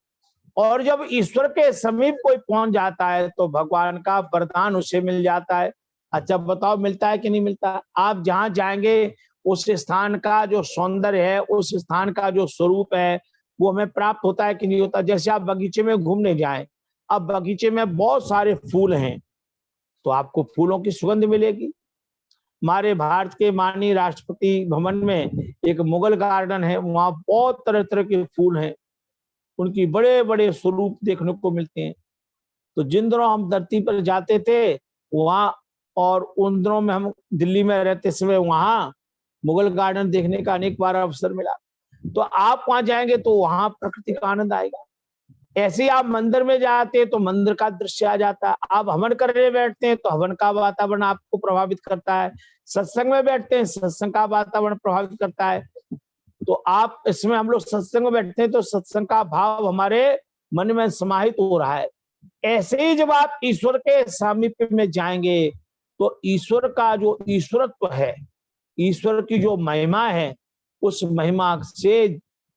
और जब ईश्वर के समीप कोई पहुंच जाता है तो भगवान का वरदान उसे मिल जाता है। अच्छा बताओ, मिलता है कि नहीं मिलता? आप जहां जाएंगे उस स्थान का जो सौंदर्य है, उस स्थान का जो स्वरूप है, वो हमें प्राप्त होता है कि नहीं होता? जैसे आप बगीचे में घूमने जाएं, अब बगीचे में बहुत सारे फूल हैं तो आपको फूलों की सुगंध मिलेगी। हमारे भारत के माननीय राष्ट्रपति भवन में एक मुगल गार्डन है, वहां बहुत तरह तरह के फूल हैं, उनकी बड़े बड़े स्वरूप देखने को मिलते हैं। तो जिन दिनों हम धरती पर जाते थे वहां, और उन दिनों में हम दिल्ली में रहते समय वहां मुगल गार्डन देखने का अनेक बार अवसर मिला। तो आप वहां जाएंगे तो वहां प्रकृति का आनंद आएगा। ऐसे ही आप मंदिर में जाते हैं तो मंदिर का दृश्य आ जाता है। आप हवन करने बैठते हैं तो हवन का वातावरण आपको प्रभावित करता है। सत्संग में बैठते हैं, सत्संग का वातावरण प्रभावित करता है। तो आप इसमें, हम लोग सत्संग में बैठते हैं तो सत्संग का भाव हमारे मन में समाहित हो रहा है। ऐसे ही जब आप ईश्वर के सामीप्य में जाएंगे तो ईश्वर का जो ईश्वरत्व है, ईश्वर की जो महिमा है, उस महिमा से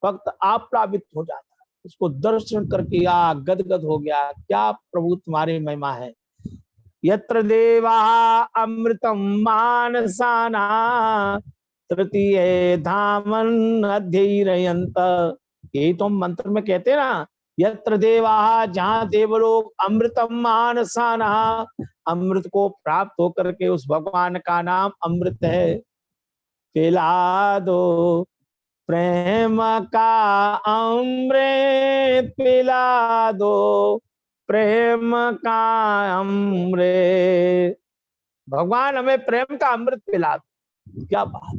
भक्त आप प्लावित हो जाता है। उसको दर्शन करके या गदगद हो गया, क्या प्रभु तुम्हारी महिमा है। यत्र देवा अमृतम मानसाना तृतीय धामन अध्ययनत। यही तो हम मंत्र में कहते हैं ना, यत्र देवा, जहां देवलोग, अमृतम मानसाना, अमृत को प्राप्त होकर के, उस भगवान का नाम अमृत है। पिला दो प्रेम का अमृत पिला दो, प्रेम का अमृत। भगवान हमें प्रेम का अमृत पिला दो। क्या बात,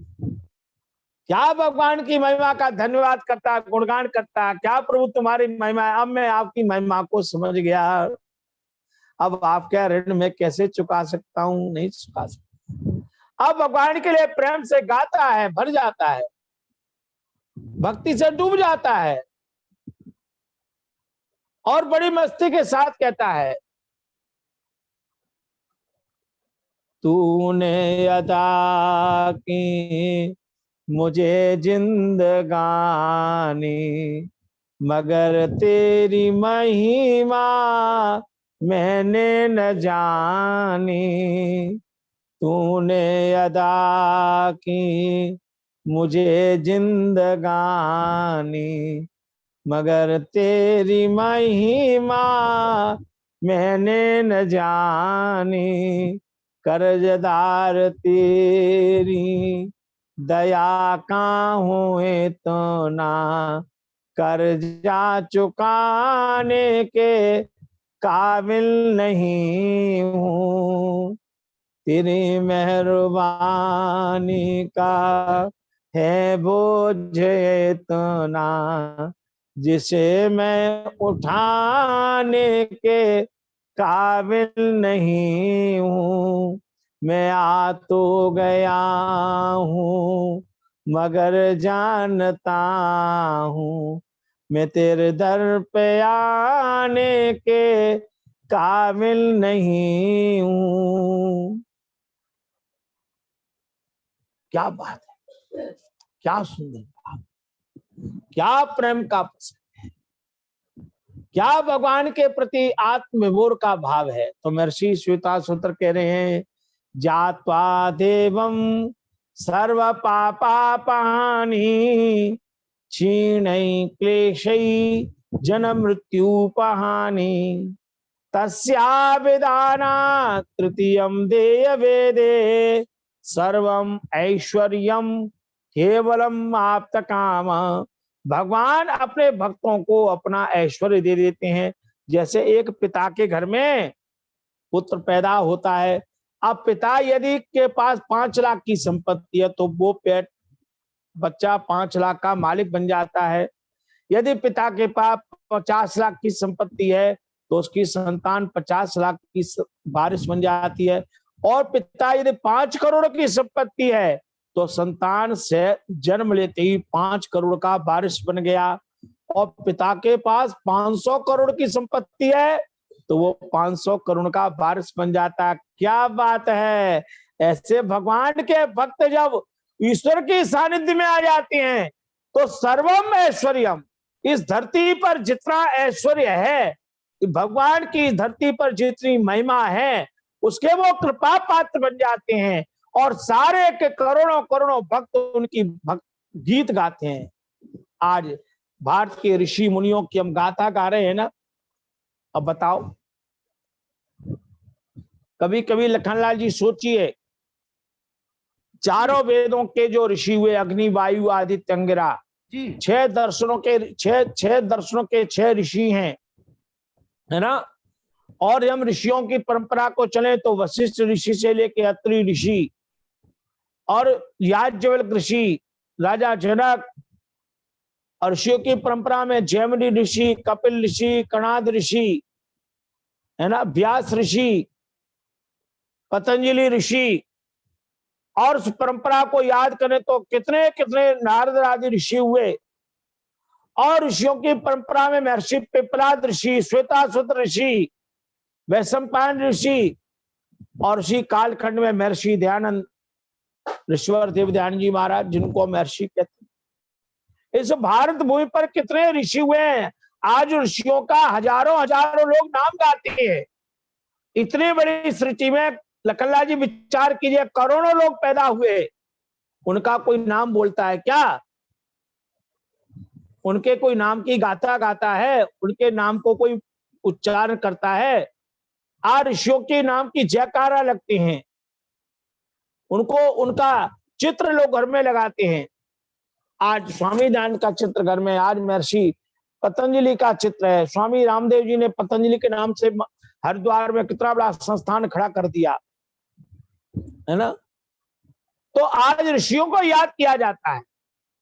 क्या भगवान की महिमा का धन्यवाद करता, गुणगान करता, क्या प्रभु तुम्हारी महिमा है। अब मैं आपकी महिमा को समझ गया, अब आपका ऋण मैं कैसे चुका सकता हूं, नहीं चुका सकता। अब भगवान के लिए प्रेम से गाता है, भर जाता है, भक्ति से डूब जाता है और बड़ी मस्ती के साथ कहता है, तूने अदा की मुझे जिंदगानी, मगर तेरी महिमा मैंने न जानी। तूने अदा की मुझे जिंदगानी, मगर तेरी महिमा मैंने न जानी। कर्जदार तेरी दया का हुए तो ना, कर्जा चुकाने के काबिल नहीं हूँ। तेरी मेहरबानी का है बोझ इतना, जिसे मैं उठाने के काबिल नहीं हूँ। मैं आ तो गया हूँ मगर जानता हूँ, मैं तेरे दर पे आने के काबिल नहीं हूँ। क्या बात है, क्या सुंदर बात, क्या प्रेम का प्रसंग है, क्या भगवान के प्रति आत्मविभोर का भाव है। तो महर्षि श्वेताश्वतर कह रहे हैं, जात्वा देवम सर्व पापापहानि, क्षीणै क्लेशै जन्म मृत्युपहानि, तस्याभिधाना तृतीयं देय वेदे, सर्वम ऐश्वर्यम केवलम आप्त काम। भगवान अपने भक्तों को अपना ऐश्वर्य दे देते हैं। जैसे एक पिता के घर में पुत्र पैदा होता है, अब पिता यदि के पास 5 लाख की संपत्ति है तो वो बच्चा 5 लाख का मालिक बन जाता है। यदि पिता के पास 50 लाख की संपत्ति है तो उसकी संतान 50 लाख की वारिस बन जाती है। और पिता यदि 5 करोड़ की संपत्ति है तो संतान से जन्म लेते ही 5 करोड़ का वारिस बन गया। और पिता के पास 500 करोड़ की संपत्ति है तो वो 500 करोड़ का वारिस बन जाता है। क्या बात है। ऐसे भगवान के भक्त जब ईश्वर की सानिध्य में आ जाते हैं तो सर्वम ऐश्वर्यम, इस धरती पर जितना ऐश्वर्य है, भगवान की धरती पर जितनी महिमा है, उसके वो कृपा पात्र बन जाते हैं और सारे के करोड़ों करोड़ों भक्त उनकी गीत गाते हैं। आज भारत के ऋषि मुनियों की हम गाथा गा रहे हैं ना। अब बताओ, कभी कभी लखनलाल जी सोचिए, चारों वेदों के जो ऋषि हुए, अग्नि वायु आदित्य अंगिरा, 6 दर्शनों के 6 ऋषि हैं, है ना। और हम ऋषियों की परंपरा को चले तो वशिष्ठ ऋषि से लेके अत्रि ऋषि और याज्ञवल्क्य ऋषि, राजा जनक, और ऋषियों की परंपरा में जैमिनी ऋषि, कपिल ऋषि, कणाद ऋषि, है ना, व्यास ऋषि, पतंजलि ऋषि। और उस परंपरा को याद करें तो कितने कितने नारद आदि ऋषि हुए। और ऋषियों की परंपरा में महर्षि पिपलाद ऋषि, श्वेताश्वतर ऋषि, वैशंपायन ऋषि, और ऋषि कालखंड में महर्षि दयानंद, ऋषिवर देव ध्यान जी महाराज, जिनको महर्षि कहते हैं। इस भारत भूमि पर कितने ऋषि हुए हैं। आज ऋषियों का हजारों हजारों लोग नाम गाते हैं। इतनी बड़ी सृष्टि में लखनलाल जी विचार कीजिए, करोड़ों लोग पैदा हुए, उनका कोई नाम बोलता है क्या? उनके कोई नाम की गाथा गाता है? उनके नाम को कोई उच्चारण करता है? आज ऋषियों के नाम की जयकारा लगते हैं, उनको उनका चित्र लोग घर में लगाते हैं। आज स्वामी दान का चित्र घर में, आज महर्षि पतंजलि का चित्र है। स्वामी रामदेव जी ने पतंजलि के नाम से हरिद्वार में कितना बड़ा संस्थान खड़ा कर दिया है ना। तो आज ऋषियों को याद किया जाता है,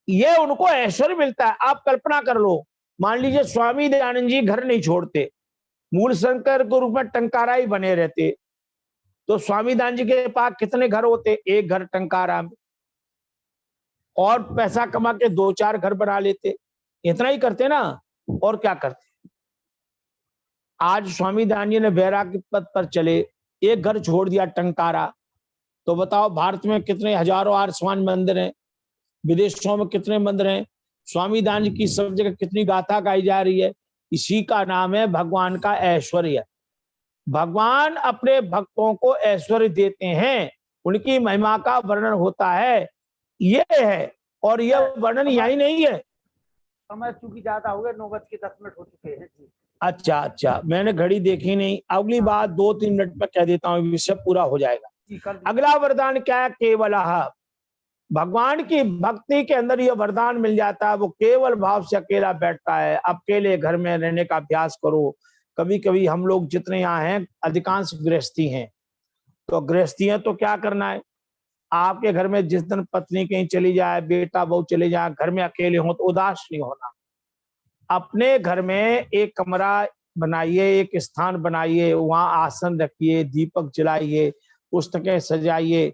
ये उनको ऐश्वर्य मिलता है। आप कल्पना कर लो, मान लीजिए स्वामी दयानंद जी घर नहीं छोड़ते, मूल शंकर के रूप में टंकारा ही बने रहते, तो स्वामी दयानंद जी के पास कितने घर होते? एक घर टंकारा में, और पैसा कमा के 2-4 घर बना लेते, इतना ही करते ना, और क्या करते। आज स्वामी दयानंद जी ने वैराग्य पद पर चले, एक घर छोड़ दिया टंकारा, तो बताओ भारत में कितने हजारों आर्यमान मंदिर हैं, विदेशों में कितने मंदिर हैं, स्वामी दयानंद जी की सब जगह कितनी गाथा गाई जा रही है। इसी का नाम है भगवान का ऐश्वर्य। भगवान अपने भक्तों को ऐश्वर्य देते हैं, उनकी महिमा का वर्णन होता है, ये है। और यह वर्णन यही नहीं है। समय चूंकि ज्यादा हो गए, 9:10 हो चुके हैं जी। अच्छा, मैंने घड़ी देखी नहीं, अगली बात 2-3 मिनट में कह देता हूँ, विषय पूरा हो जाएगा। अगला वरदान क्या है? केवलः। भगवान की भक्ति के अंदर यह वरदान मिल जाता है, वो केवल भाव से अकेला बैठता है। अकेले घर में रहने का अभ्यास करो। कभी कभी हम लोग जितने यहाँ हैं, अधिकांश गृहस्थी हैं, तो गृहस्थी हैं तो क्या करना है, आपके घर में जिस दिन पत्नी कहीं चली जाए, बेटा बहू चले जाए, घर में अकेले हो तो उदास नहीं होना। अपने घर में एक कमरा बनाइए, एक स्थान बनाइए, वहां आसन रखिए, दीपक जलाइए, पुस्तकें सजाइए,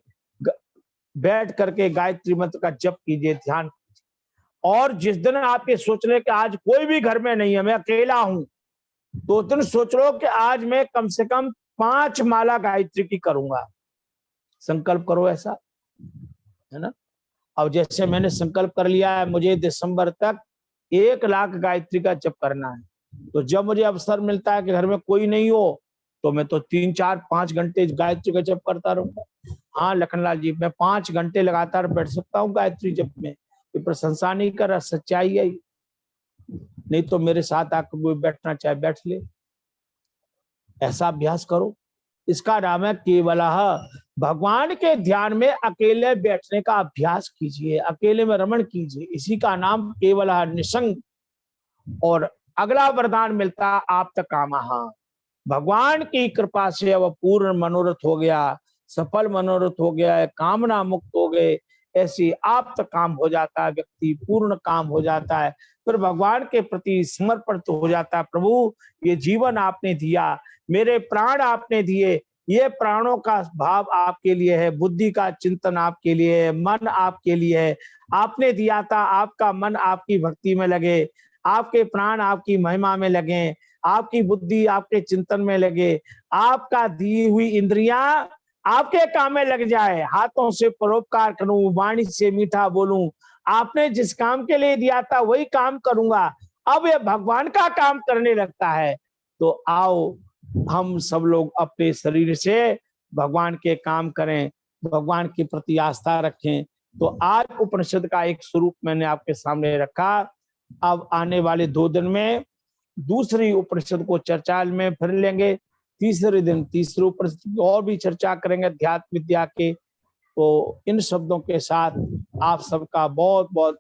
बैठ करके गायत्री मंत्र का जप कीजिए, ध्यान कीजिए। और जिस दिन आप ये सोच रहे कि आज कोई भी घर में नहीं है, मैं अकेला हूं, तो उस दिन सोच लो कि आज मैं कम से कम 5 माला गायत्री की करूंगा। संकल्प करो ऐसा, है ना। अब जैसे मैंने संकल्प कर लिया है, मुझे दिसंबर तक 1 लाख गायत्री का जप करना है, तो जब मुझे अवसर मिलता है कि घर में कोई नहीं हो, तो मैं तो 3-4-5 घंटे गायत्री का जप करता रहूंगा। हाँ लखनलाल जी, मैं 5 घंटे लगातार बैठ सकता हूँ गायत्री जप में। ये प्रशंसा नहीं कर रहा, सच्चाई है। नहीं तो मेरे साथ आकर कोई बैठना चाहे बैठ ले, ऐसा अभ्यास करो। इसका नाम है केवलः। भगवान के ध्यान में अकेले बैठने का अभ्यास कीजिए, अकेले में रमण कीजिए, इसी का नाम केवलः, निसंग। और अगला वरदान मिलता आप्त कामः। भगवान की कृपा से अब पूर्ण मनोरथ हो गया, सफल मनोरथ हो गया है, कामना मुक्त हो गए, ऐसी आप्त काम हो जाता है, व्यक्ति पूर्ण काम हो जाता है, फिर भगवान के प्रति समर्पित हो जाता है। प्रभु ये जीवन आपने दिया, मेरे प्राण आपने दिए, ये प्राणों का भाव आपके लिए है, बुद्धि का चिंतन आपके लिए है, मन आपके लिए है, आपने दिया था, आपका मन आपकी भक्ति में लगे, आपके प्राण आपकी महिमा में लगे, आपकी बुद्धि आपके चिंतन में लगे, आपका दी हुई इंद्रियां आपके काम में लग जाए, हाथों से परोपकार करूं, वाणी से मीठा बोलूं, आपने जिस काम के लिए दिया था वही काम करूंगा, अब ये भगवान का काम करने लगता है। तो आओ हम सब लोग अपने शरीर से भगवान के काम करें, भगवान के प्रति आस्था रखें। तो आज उपनिषद का एक स्वरूप मैंने आपके सामने रखा। अब आने वाले 2 दिन में दूसरी उपनिषद को चर्चा में फिर लेंगे, तीसरे दिन तीसरे उपनिषद और भी चर्चा करेंगे अध्यात्म विद्या के। तो इन शब्दों के साथ आप सबका बहुत बहुत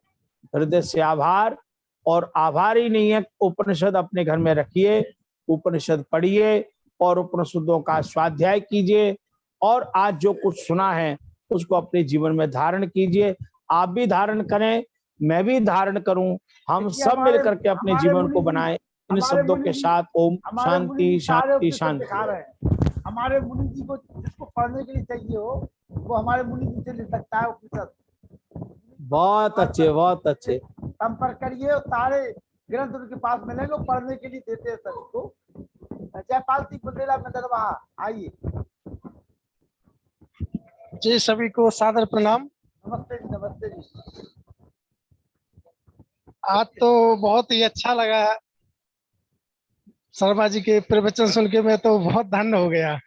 हृदय से आभार। और आभार ही नहीं है, उपनिषद अपने घर में रखिए, उपनिषद पढ़िए और उपनिषदों का स्वाध्याय कीजिए, और आज जो कुछ सुना है उसको अपने जीवन में धारण कीजिए। आप भी धारण करें, मैं भी धारण करूं, हम सब मिलकर के अपने जीवन को बनाएं इन शब्दों के साथ। ओम शांति शांति शांति। हमारे मुनि जी को जिसको पढ़ने के लिए चाहिए हो, वो हमारे मुनि जी से ले सकता है उपनिषद। बहुत अच्छे, बहुत अच्छे। संपर्क करिए, सारे ग्रंथ उनके पास मिलेंगे, पढ़ने के लिए देते हैं सभी को। जयपाल सिंह बुंदेला नगर, वहाँ आइए जी। सभी को सादर प्रणाम। नमस्ते जी, नमस्ते जी। आज तो बहुत ही अच्छा लगा शर्मा जी के प्रवचन सुन के, मैं तो बहुत धन्य हो गया,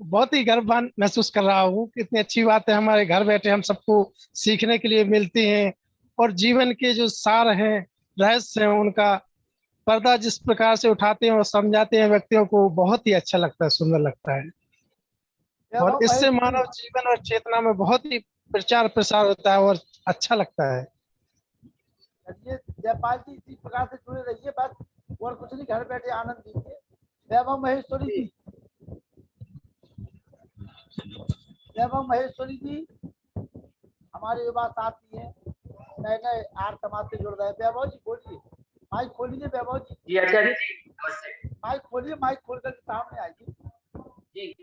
बहुत ही गर्व महसूस कर रहा हूँ। कितनी अच्छी बात है, हमारे घर बैठे हम सबको सीखने के लिए मिलती हैं, और जीवन के जो सार हैं, रहस्य हैं, उनका पर्दा जिस प्रकार से उठाते हैं और समझाते हैं व्यक्तियों को, बहुत ही अच्छा लगता है, सुंदर लगता है। और इससे मानव जीवन और चेतना में बहुत ही प्रचार प्रसार होता है और अच्छा लगता है। चलिए जयपाल जी इसी प्रकार से जुड़े रहिए, बस और कुछ नहीं, घर बैठे आनंद लीजिए। वैभव महेश्वरी जी, वैभव महेश्वरी जी हमारे युवा साथी हैं, नए नए आर्ट समाज से जुड़ रहे हैं। वैभव जी बोलिए, माइक खोलिए वैभव जी। जी आचार्य जी नमस्ते। माइक खोलिए, माइक खोल कर सामने आइए। जी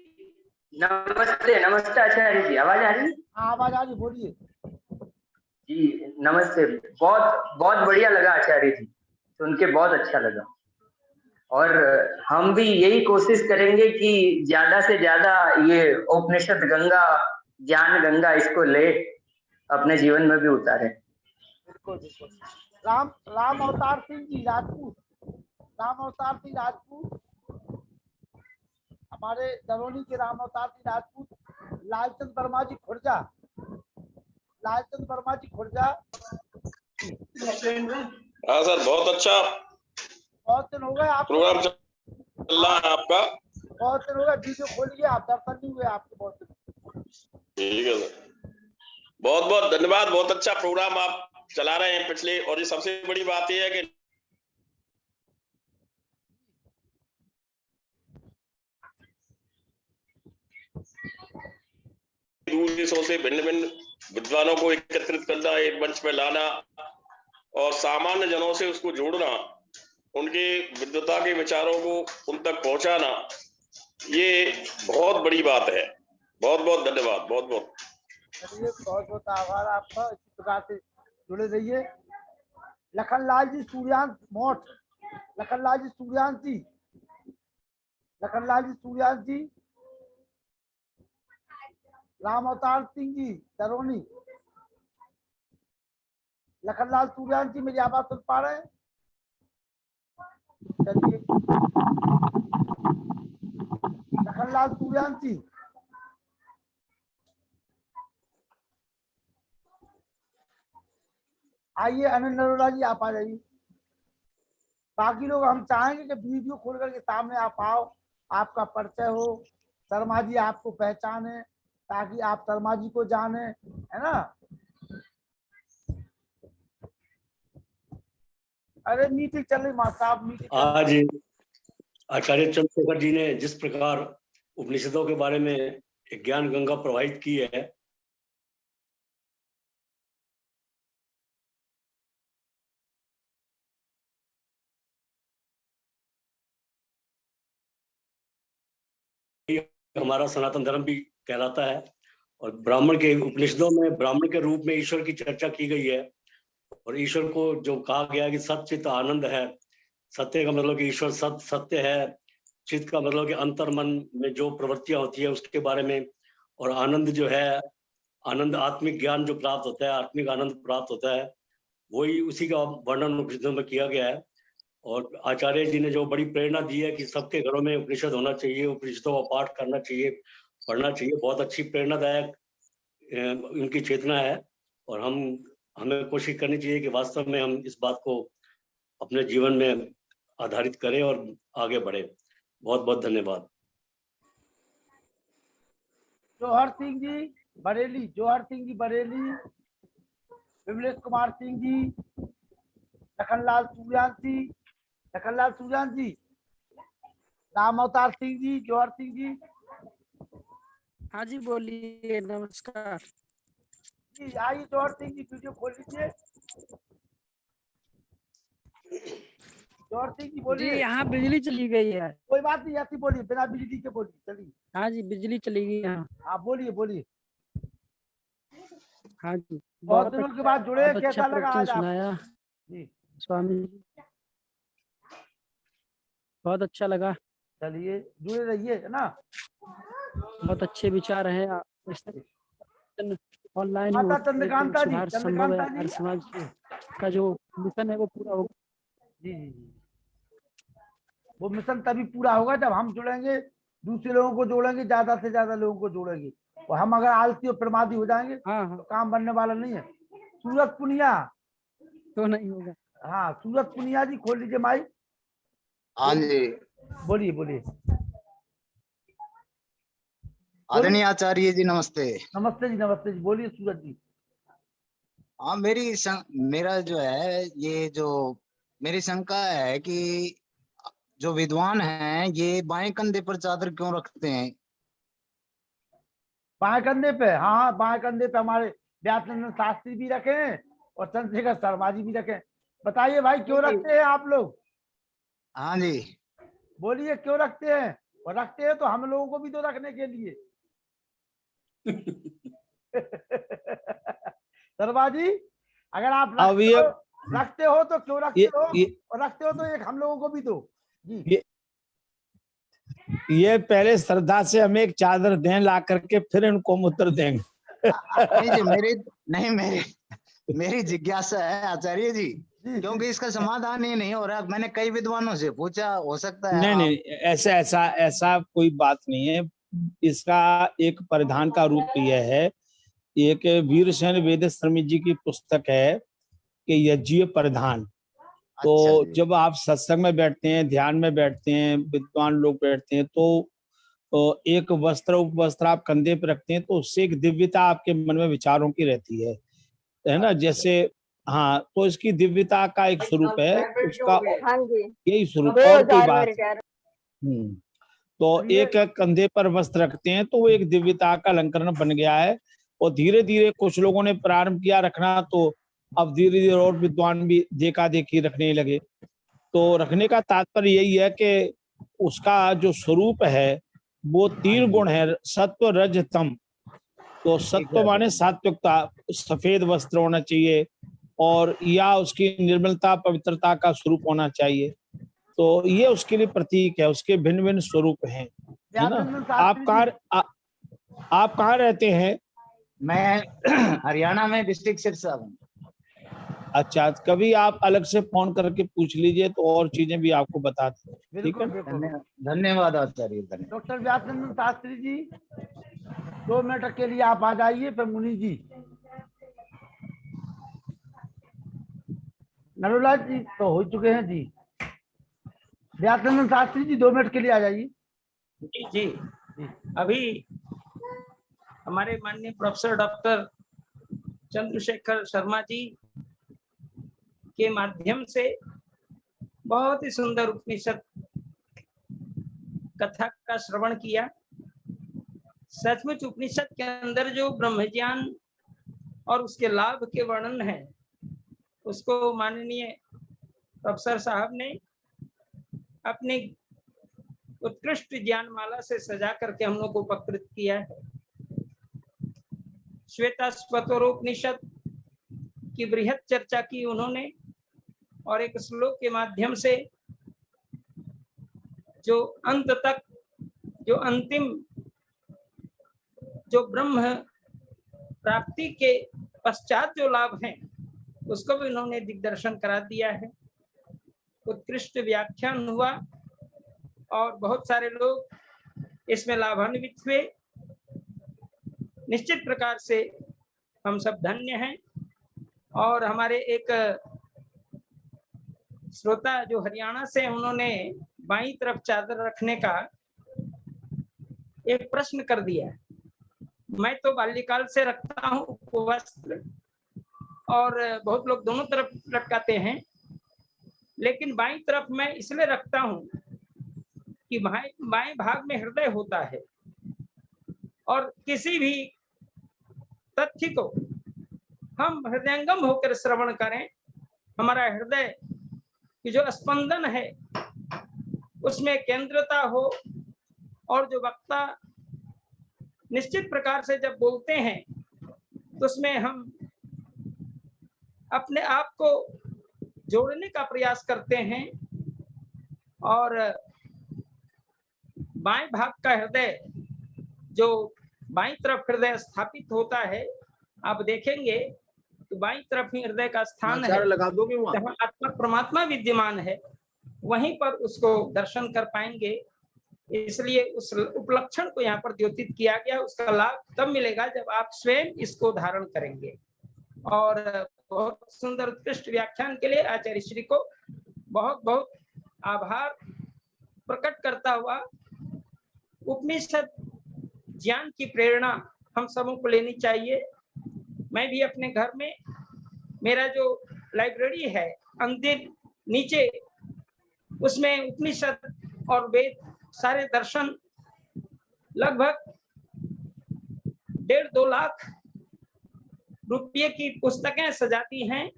नमस्ते नमस्ते आचार्य जी, आवाज आ रही है? हाँ आवाज आ रही, बोलिए। जी नमस्ते। बहुत बहुत बढ़िया लगा आचार्य जी, सुन के बहुत अच्छा लगा। और हम भी यही कोशिश करेंगे कि ज्यादा से ज्यादा ये उपनिषद गंगा, ज्ञान गंगा, इसको ले अपने जीवन में भी उतारे। बिल्कुल बिल्कुल। राम अवतार सिंह जी राजपूत, राम अवतार सिंह राजपूत, हमारे दरौनी के राम अवतार सिंह राजपूत, लालचंद वर्मा जी खुर्जा, लालचंद वर्मा जी खुर्जा। हाँ सर, बहुत अच्छा बहुत दिन हो गए आप प्रोग्राम चल रहा है आपका। बहुत दिन हो गए, वीडियो खोलिए आप, दर्शन नहीं हुए आपके बहुत दिन। ठीक है सर, बहुत बहुत धन्यवाद। बहुत अच्छा प्रोग्राम आप चला रहे हैं पिछले, और ये सबसे बड़ी बात यह है कि दूर देशों से भिन्न भिन्न विद्वानों को एकत्रित करना, एक मंच पे लाना और सामान्य जनों से उसको जोड़ना, उनके विद्वता के विचारों को उन तक पहुंचाना, ये बहुत बड़ी बात है। बहुत बहुत धन्यवाद, बहुत बहुत। चलिए बहुत बहुत आभार आपका, इसी प्रकार से जुड़े रहिए। लखनलाल जी सूर्यांश मोठ, लखनलाल जी सूर्यांश जी, लखनलाल जी सूर्यांश जी, राम अवतार सिंह जी दरौनी, लखनलाल सूर्यांश जी मेरी आवाज सुन पा रहे हैं? चलिए लखनलाल सूर्यांश जी, आइए। अनिल नरोला जी आप आ जाइए। बाकी लोग हम चाहेंगे कि वीडियो खोल करके सामने आप आओ, आपका परिचय हो, शर्मा जी आपको पहचाने, ताकि आप शर्मा जी को जाने, है ना। अरे मीटिंग चल रही माँ साहब, मीटिंग आज आचार्य चंद्रशेखर जी ने जिस प्रकार उपनिषदों के बारे में एक ज्ञान गंगा प्रवाहित की है, हमारा सनातन धर्म भी कहलाता है। और ब्राह्मण के उपनिषदों में ब्राह्मण के रूप में ईश्वर की चर्चा की गई है, और ईश्वर को जो कहा गया कि सच्चित आनंद है। सत्य का मतलब कि ईश्वर सत्य है, चित्त का मतलब कि अंतर मन में जो प्रवृत्तियां होती है उसके बारे में, और आनंद जो है, आनंद आत्मिक ज्ञान जो प्राप्त होता है, आत्मिक आनंद प्राप्त होता है, वही उसी का वर्णन उपनिषदों में किया गया है। और आचार्य जी ने जो बड़ी प्रेरणा दी है कि सबके घरों में उपनिषद होना चाहिए, उपनिषदों का पाठ करना चाहिए, पढ़ना चाहिए, बहुत अच्छी प्रेरणादायक उनकी चेतना है। और हमें कोशिश करनी चाहिए कि वास्तव में हम इस बात को अपने जीवन में आधारित करें और आगे बढ़े। बहुत बहुत धन्यवाद। जौहर सिंह जी बरेली, जौहर सिंह जी बरेली, विमलेश कुमार सिंह जी, लखनलाल सूर्यांश जी, लखनलाल सूर्यांश जी, राम अवतार सिंह जी, जौहर सिंह जी। हाँ जी बोलिए, नमस्कार जी आइए जौहर सिंह जी, वीडियो खोल लीजिए। जौहर सिंह जी जी। बोलिए। यहाँ बिजली चली गई है। कोई बात नहीं, ऐसी बोलिए, बिना बिजली के बोलिए, चलिए। हाँ जी, बिजली चली गई यहाँ। आप बोलिए बोलिए। हाँ जी, बहुत दिनों के बाद जुड़े, बहुत अच्छा कैसा लगा प्रवचन आज आप? सुनाया जी स्वामी जी, बहुत अच्छा लगा। चलिए जुड़े रहिए, है ना। बहुत अच्छे विचार हैं ऑनलाइन माता चंद्रकांता जी, सुधार संभव चंद्रकांता है। हर जी। समाज का जो मिशन है वो पूरा होगा। जी जी जी, वो मिशन तभी पूरा होगा जब हम जुड़ेंगे, दूसरे लोगों को जोड़ेंगे, ज्यादा से ज्यादा लोगों को जोड़ेंगे। और हम अगर आलसी और प्रमादी हो जाएंगे हाँ तो काम बनने वाला नहीं है। सूरज पुनिया, तो नहीं होगा। हाँ सूरज पुनिया जी खोल लीजिए माइक। हाँ जी, बोलिए बोलिए। आदरणीय आचार्य जी नमस्ते। नमस्ते जी, नमस्ते जी, बोलिए सूरज जी। हाँ मेरा जो है, ये जो मेरी शंका है कि जो विद्वान हैं ये बाएं कंधे पर चादर क्यों रखते हैं? बाएं कंधे पे, हाँ हाँ, बाएं कंधे पे हमारे व्यासनंदन शास्त्री भी रखे हैं और चंद्रशेखर शर्मा जी भी रखे हैं। बताइए भाई क्यों रखते हैं आप लोग? हाँ जी। बोलिए क्यों रखते हैं? और रखते हैं तो हम लोगों को भी तो रखने के लिए। शर्मा जी, अगर आप अब ये रखते हो तो क्यों रखते ये हो? ये और रखते हो तो एक हम लोगों को भी दो जी। ये पहले श्रद्धा से हमें एक चादर दें ला करके, फिर इनको हम उत्तर देंगे। नहीं जी, मेरी जिज्ञासा है आचार्य जी, क्योंकि इसका समाधान ही नहीं हो रहा। मैंने कई विद्वानों से पूछा, हो सकता है नहीं नहीं, ऐसा ऐसा ऐसा कोई बात नहीं है। इसका एक परिधान का रूप यह है, एक वीरसेन वेद शर्मी जी की पुस्तक है कि यज्ञीय परिधान। तो अच्छा जी। जब आप सत्संग में बैठते हैं, ध्यान में बैठते हैं, विद्वान लोग बैठते हैं, तो एक वस्त्र उपवस्त्र आप कंधे पर रखते हैं, तो उससे एक दिव्यता आपके मन में विचारों की रहती है ना। जैसे हाँ, तो इसकी दिव्यता का एक स्वरूप है, उसका यही स्वरूप, और कोई बात नहीं। तो एक कंधे पर वस्त्र रखते हैं तो वो एक दिव्यता का अलंकरण बन गया है। और धीरे धीरे कुछ लोगों ने प्रारंभ किया रखना, तो अब धीरे धीरे और विद्वान भी देखा देखी रखने लगे। तो रखने का तात्पर्य यही है कि उसका जो स्वरूप है वो 3 गुण है, सत्व रज तम। तो सत्व माने सात्विकता, सफेद वस्त्र होना चाहिए, और या उसकी निर्मलता पवित्रता का स्वरूप होना चाहिए। तो ये उसके लिए प्रतीक है, उसके भिन्न भिन्न स्वरूप हैं, है ना। आप कहाँ रहते हैं? मैं हरियाणा में डिस्ट्रिक्ट सिरसा में। अच्छा, कभी आप अलग से फोन करके पूछ लीजिए तो और चीजें भी आपको बताते हैं। ठीक है, धन्यवाद आचार्य। धन्यवाद। डॉक्टर व्यासनंदन शास्त्री जी, 2 मिनट के लिए आप आ जाइए। फिर मुनि जी, नरोला जी तो हो चुके हैं जी। व्यासनंदन शास्त्री जी 2 मिनट के लिए आ जाइए। जी जी। अभी हमारे माननीय प्रोफेसर डॉक्टर चंद्रशेखर शर्मा जी के माध्यम से बहुत ही सुंदर उपनिषद कथा का श्रवण किया। सचमुच उपनिषद के अंदर जो ब्रह्म ज्ञान और उसके लाभ के वर्णन है, उसको माननीय प्रोफेसर साहब ने अपनी उत्कृष्ट ज्ञान माला से सजा करके हम लोग को उपकृत किया है। श्वेता स्वतरोपनिषद की बृहद चर्चा की उन्होंने, और एक श्लोक के माध्यम से जो अंत तक, जो अंतिम, जो ब्रह्म प्राप्ति के पश्चात जो लाभ हैं, उसको भी उन्होंने दिग्दर्शन करा दिया है। उत्कृष्ट व्याख्यान हुआ और बहुत सारे लोग इसमें लाभान्वित हुए। निश्चित प्रकार से हम सब धन्य हैं। और हमारे एक श्रोता जो हरियाणा से, उन्होंने बाईं तरफ चादर रखने का एक प्रश्न कर दिया। मैं तो बाल्यकाल से रखता हूँ वस्त्र, और बहुत लोग दोनों तरफ लटकाते हैं, लेकिन बाईं तरफ मैं इसलिए रखता हूँ कि बाएं भाग में हृदय होता है, और किसी भी तथ्य को हम हृदयंगम होकर श्रवण करें, हमारा हृदय की जो स्पंदन है उसमें केंद्रता हो, और जो वक्ता निश्चित प्रकार से जब बोलते हैं तो उसमें हम अपने आप को जोड़ने का प्रयास करते हैं। और बाएं भाग का हृदय, जो बाईं तरफ हृदय स्थापित होता है, आप देखेंगे तो बाईं तरफ ही हृदय का स्थान है, जहाँ आत्मा परमात्मा विद्यमान है, वहीं पर उसको दर्शन कर पाएंगे। इसलिए उस उपलक्षण को यहाँ पर द्योतित किया गया। उसका लाभ तब मिलेगा जब आप स्वयं इसको धारण करेंगे। और बहुत सुंदर उत्कृष्ट व्याख्यान के लिए आचार्य श्री को बहुत बहुत आभार प्रकट करता हुआ, उपनिषद ज्ञान की प्रेरणा हम सबों को लेनी चाहिए। मैं भी अपने घर में मेरा जो लाइब्रेरी है अंदर नीचे, उसमें उपनिषद और वेद सारे दर्शन लगभग 1.5-2 लाख रुपये की पुस्तकें सजाती हैं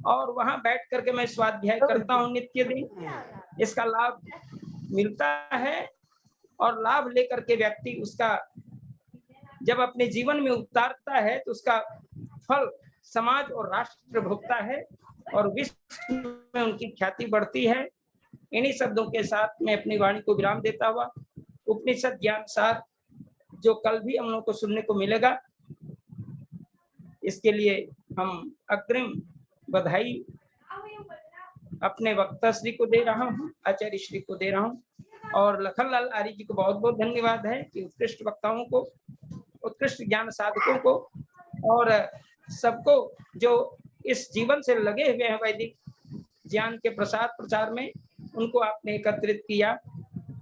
और वहां बैठ करके मैं स्वाध्याय करता हूँ नित्य दिन। इसका लाभ मिलता है और लाभ लेकर के व्यक्ति उसका जब अपने जीवन में उतारता है तो उसका फल समाज और राष्ट्र भोगता है और विश्व में उनकी ख्याति बढ़ती है। इन्हीं शब्दों के साथ मैं अपनी वाणी को विराम देता हुआ उपनिषद ज्ञान सार जो कल भी हम लोग को सुनने को मिलेगा, इसके लिए हम अग्रिम बधाई अपने वक्ता श्री को दे रहा हूँ, आचार्य श्री को दे रहा हूँ और लखनलाल आर्य जी को बहुत बहुत धन्यवाद है कि उत्कृष्ट वक्ताओं को, उत्कृष्ट ज्ञान साधकों को और सबको जो इस जीवन से लगे हुए हैं वैदिक ज्ञान के प्रसार प्रचार में, उनको आपने एकत्रित किया।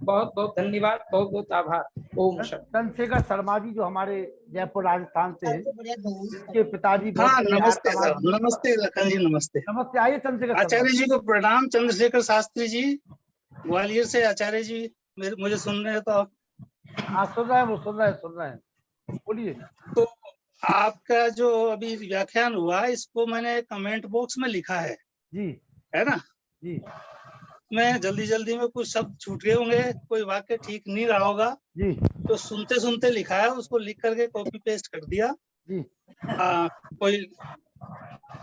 बहुत बहुत धन्यवाद, बहुत बहुत आभार। ओम शांति। चंद्रशेखर शर्मा जी जो हमारे जयपुर राजस्थान से हैं, इसके पिताजी हाँ नमस्ते सर, नमस्ते लखन जी, नमस्ते। नमस्ते, आइए चंद्रशेखर आचार्य जी को प्रणाम। चंद्रशेखर शास्त्री जी ग्वालियर से। आचार्य जी मुझे सुन रहे हैं तो? हाँ सुन रहे हैं, वो सुन रहे हैं, बोलिए। तो आपका जो अभी व्याख्यान हुआ इसको मैंने कमेंट बॉक्स में लिखा है जी, है ना जी। मैं जल्दी में कुछ शब्द छूट गए होंगे, कोई वाक्य ठीक नहीं रहा होगा जी, तो सुनते सुनते लिखा है, उसको लिख करके कॉपी पेस्ट कर दिया जी। कोई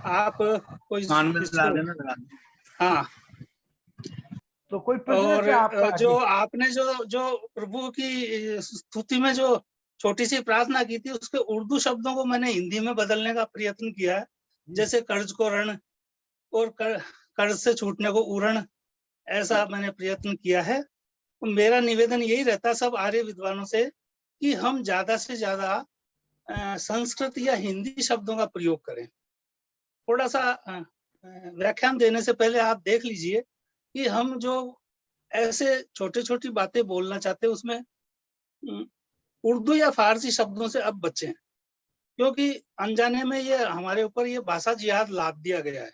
आप कोई हाँ तो कोई और जो आपने जो प्रभु की स्तुति में जो छोटी सी प्रार्थना की थी उसके उर्दू शब्दों को मैंने हिंदी में बदलने का प्रयत्न किया है, जैसे कर्ज को ऋण और कर्ज से छूटने को उरण, ऐसा मैंने प्रयत्न किया है। तो मेरा निवेदन यही रहता सब आर्य विद्वानों से कि हम ज्यादा से ज्यादा संस्कृत या हिंदी शब्दों का प्रयोग करें। थोड़ा सा व्याख्यान देने से पहले आप देख लीजिए कि हम जो ऐसे छोटे छोटी बातें बोलना चाहते हैं उसमें उर्दू या फारसी शब्दों से अब बचें, क्योंकि अनजाने में ये हमारे ऊपर ये भाषा जिहाद लाद दिया गया है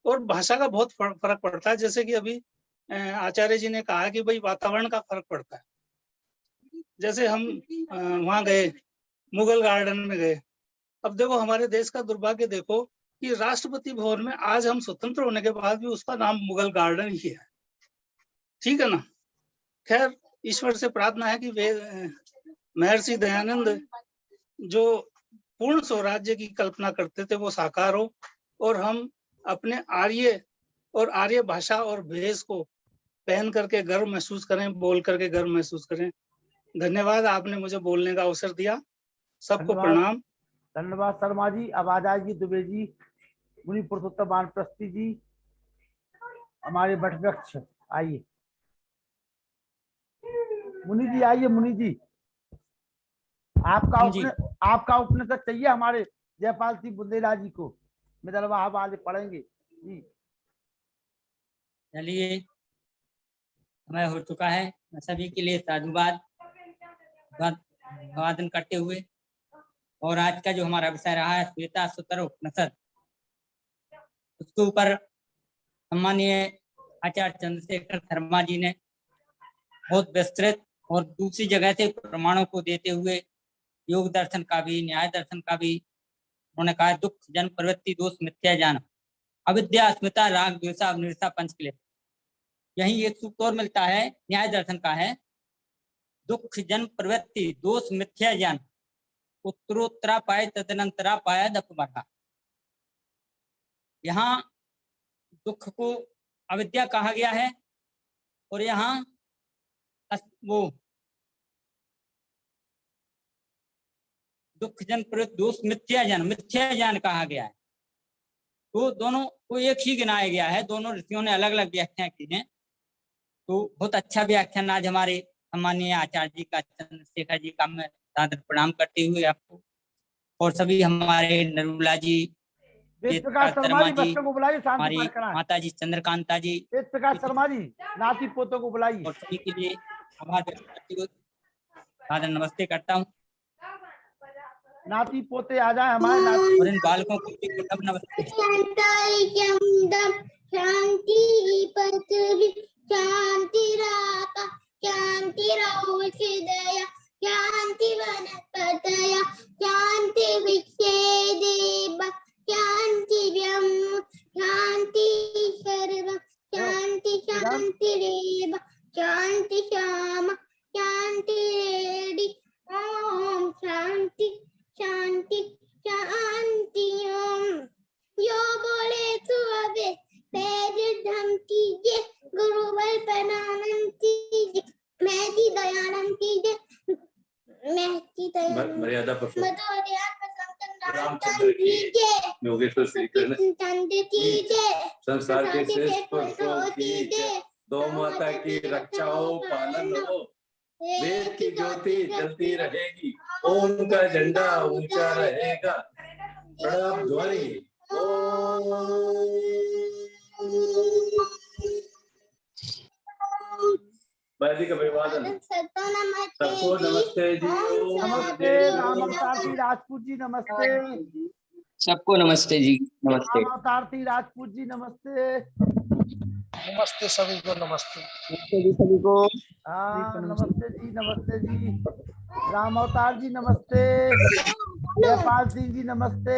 और भाषा का बहुत फर्क पड़ता है। जैसे कि अभी आचार्य जी ने कहा कि भाई वातावरण का फर्क पड़ता है। जैसे हम वहां गए, मुगल गार्डन में गए, अब देखो हमारे देश का दुर्भाग्य देखो कि राष्ट्रपति भवन में आज हम स्वतंत्र होने के बाद भी उसका नाम मुगल गार्डन ही है, ठीक है ना। खैर ईश्वर से प्रार्थना है कि वे महर्षि दयानंद जो पूर्ण स्वराज्य की कल्पना करते थे वो साकार हो और हम अपने आर्य और आर्य भाषा और भेष को पहन करके गर्व महसूस करें, बोल करके गर्व महसूस करें। धन्यवाद, आपने मुझे बोलने का अवसर दिया। सबको प्रणाम। धन्यवाद शर्मा जी। अब आ जाएगी दुबे जी, मुनि पुरुषोत्तम वानप्रस्थी जी, हमारे वटवृक्ष, आइए मुनि जी, आइए मुनि जी। आपका उपनिषद चाहिए हमारे जयपाल सिंह बुंदेला जी को, मिदलवा वाले पढ़ेंगे जी। चलिए समय हो चुका है, मैं सभी के लिए साधुवाद अभिवादन करते हुए, और आज का जो हमारा विषय रहा है श्वेता सूत्र उपनिषद, उसके ऊपर सम्मानीय आचार्य चंद्रशेखर शर्मा जी ने बहुत विस्तृत और दूसरी जगह से प्रमाणों को देते हुए योग दर्शन का भी, न्याय दर्शन का भी उन्होंने कहा। दुख जन्म प्रवृत्ति दोष मिथ्या ज्ञान अविद्या अस्मिता राग द्वेषा अनिर्सा पंचक्लेश, यही एक सूत्र और मिलता है न्याय दर्शन का है। दुख जन्म प्रवृत्ति दोष मिथ्या ज्ञान उत्तरोत्तरा पाए तदनंतरा पाया दपमर्हा। यहाँ दुख को अविद्या कहा गया है और यहाँ वो दुख जन प्रवृत्ति दोष मिथ्या ज्ञान कहा गया है। तो दोनों को एक ही गिनाया गया है, दोनों ऋषियों ने अलग अलग व्याख्या की है। तो बहुत अच्छा व्याख्यान आज हमारे सम्मानीय आचार्य जी का, चंद्रशेखर जी का मैं सादर प्रणाम करते हुए आपको, और सभी हमारे नरुला जी, शर्मा जी, हमारी माता जी चंद्रकांता जी, शर्मा जी, नाती पोतों को बुलाइए, और सभी के लिए आभार व्यक्त करते हुए सादर नमस्ते करता हूँ। नाती पोते आ जाए हमारे नाती। और इन बालकों को भी प्रथम नमस्ते। शांति पृथ्वी शांतिराप शांतिरौषधय शांति वनस्पतय शांति विक्षेदेव शांति ब्रह्म शांति सर्व शांति शांतिरेव शांति श्याम शांति रेडी ओम शांति शांति शांति ओम। यो बोले तो अबे पैर धम कीजिए गुरु बल प्रणाम कीजिए महती दयानंद कीजिए महती दयानंद मर्यादा रामचंद्र कीजिए योगेश्वर श्री कृष्ण चंद्र कीजिए संसार के श्रेष्ठ पुरुषों की जय। गौ माता की रक्षा हो पालन हो वेद की ज्योति जलती रहेगी ओम का झंडा ऊंचा रहेगा प्रणाम ध्वनि वैदिक अभिवादन। सबको नमस्ते जी। नमस्ते राम अवतार जी राजपूत जी नमस्ते। सबको नमस्ते जी। नमस्ते राम अवतार जी राजपूत जी नमस्ते। नमस्ते सभी को नमस्ते। नमस्ते जी सभी को। हाँ नमस्ते जी नमस्ते जी। राम अवतार जी नमस्ते। जयपाल सिंह जी नमस्ते।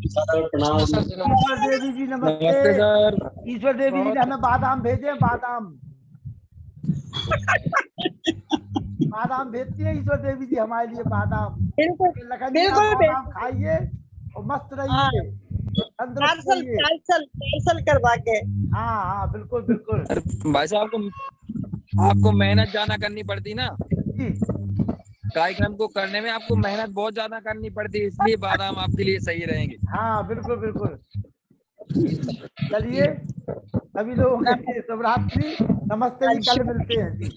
ईश्वर देवी जी नमस्ते। ईश्वर देवी जी ने हमें बादाम भेजे बादाम बादाम भेजती है ईश्वर देवी जी हमारे लिए बादाम। लखन जी आप बादाम खाइए और मस्त रहिए पार्सल करवा के। हाँ हाँ बिल्कुल बिल्कुल। भाई साहब आपको मेहनत ज्यादा करनी पड़ती ना कार्यक्रम को करने में, आपको मेहनत बहुत ज्यादा करनी पड़ती है, इसलिए बादाम आपके लिए सही रहेंगे। हाँ बिल्कुल बिल्कुल। चलिए सभी लोगों के शुभरात्रि नमस्ते जी। कल मिलते हैं जी।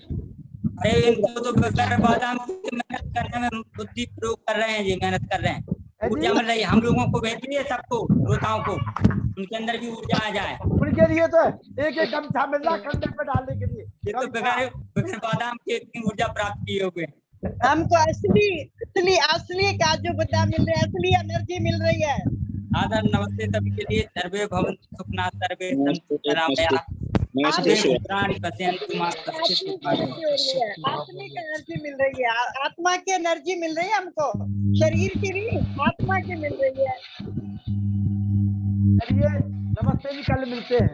अरे इनको तो बगैर बादाम की मेहनत करने में बुद्धि प्रयोग कर रहे हैं जी, मेहनत कर रहे हैं, ऊर्जा मिल रही है। हम लोगों को भेजिए सबको श्रोताओं को, उनके अंदर भी ऊर्जा आ जाए। उनके लिए तो एक एक गमछा मिल रहा कंधे पे डालने के लिए। ये तो बगैर बादाम के इतनी ऊर्जा प्राप्त किए हुए। हमको असली काजू बादाम मिल रहे, असली एनर्जी मिल रही है। आदर नमस्ते सभी के लिए। सर्वे भवन्तु सुखिनः सर्वे सन्तु निरामयाः आत्मिक एनर्जी मिल रही है, आत्मा की एनर्जी मिल रही है हमको, शरीर की नहीं आत्मा की मिल रही है। चलिए नमस्ते जी, कल मिलते हैं।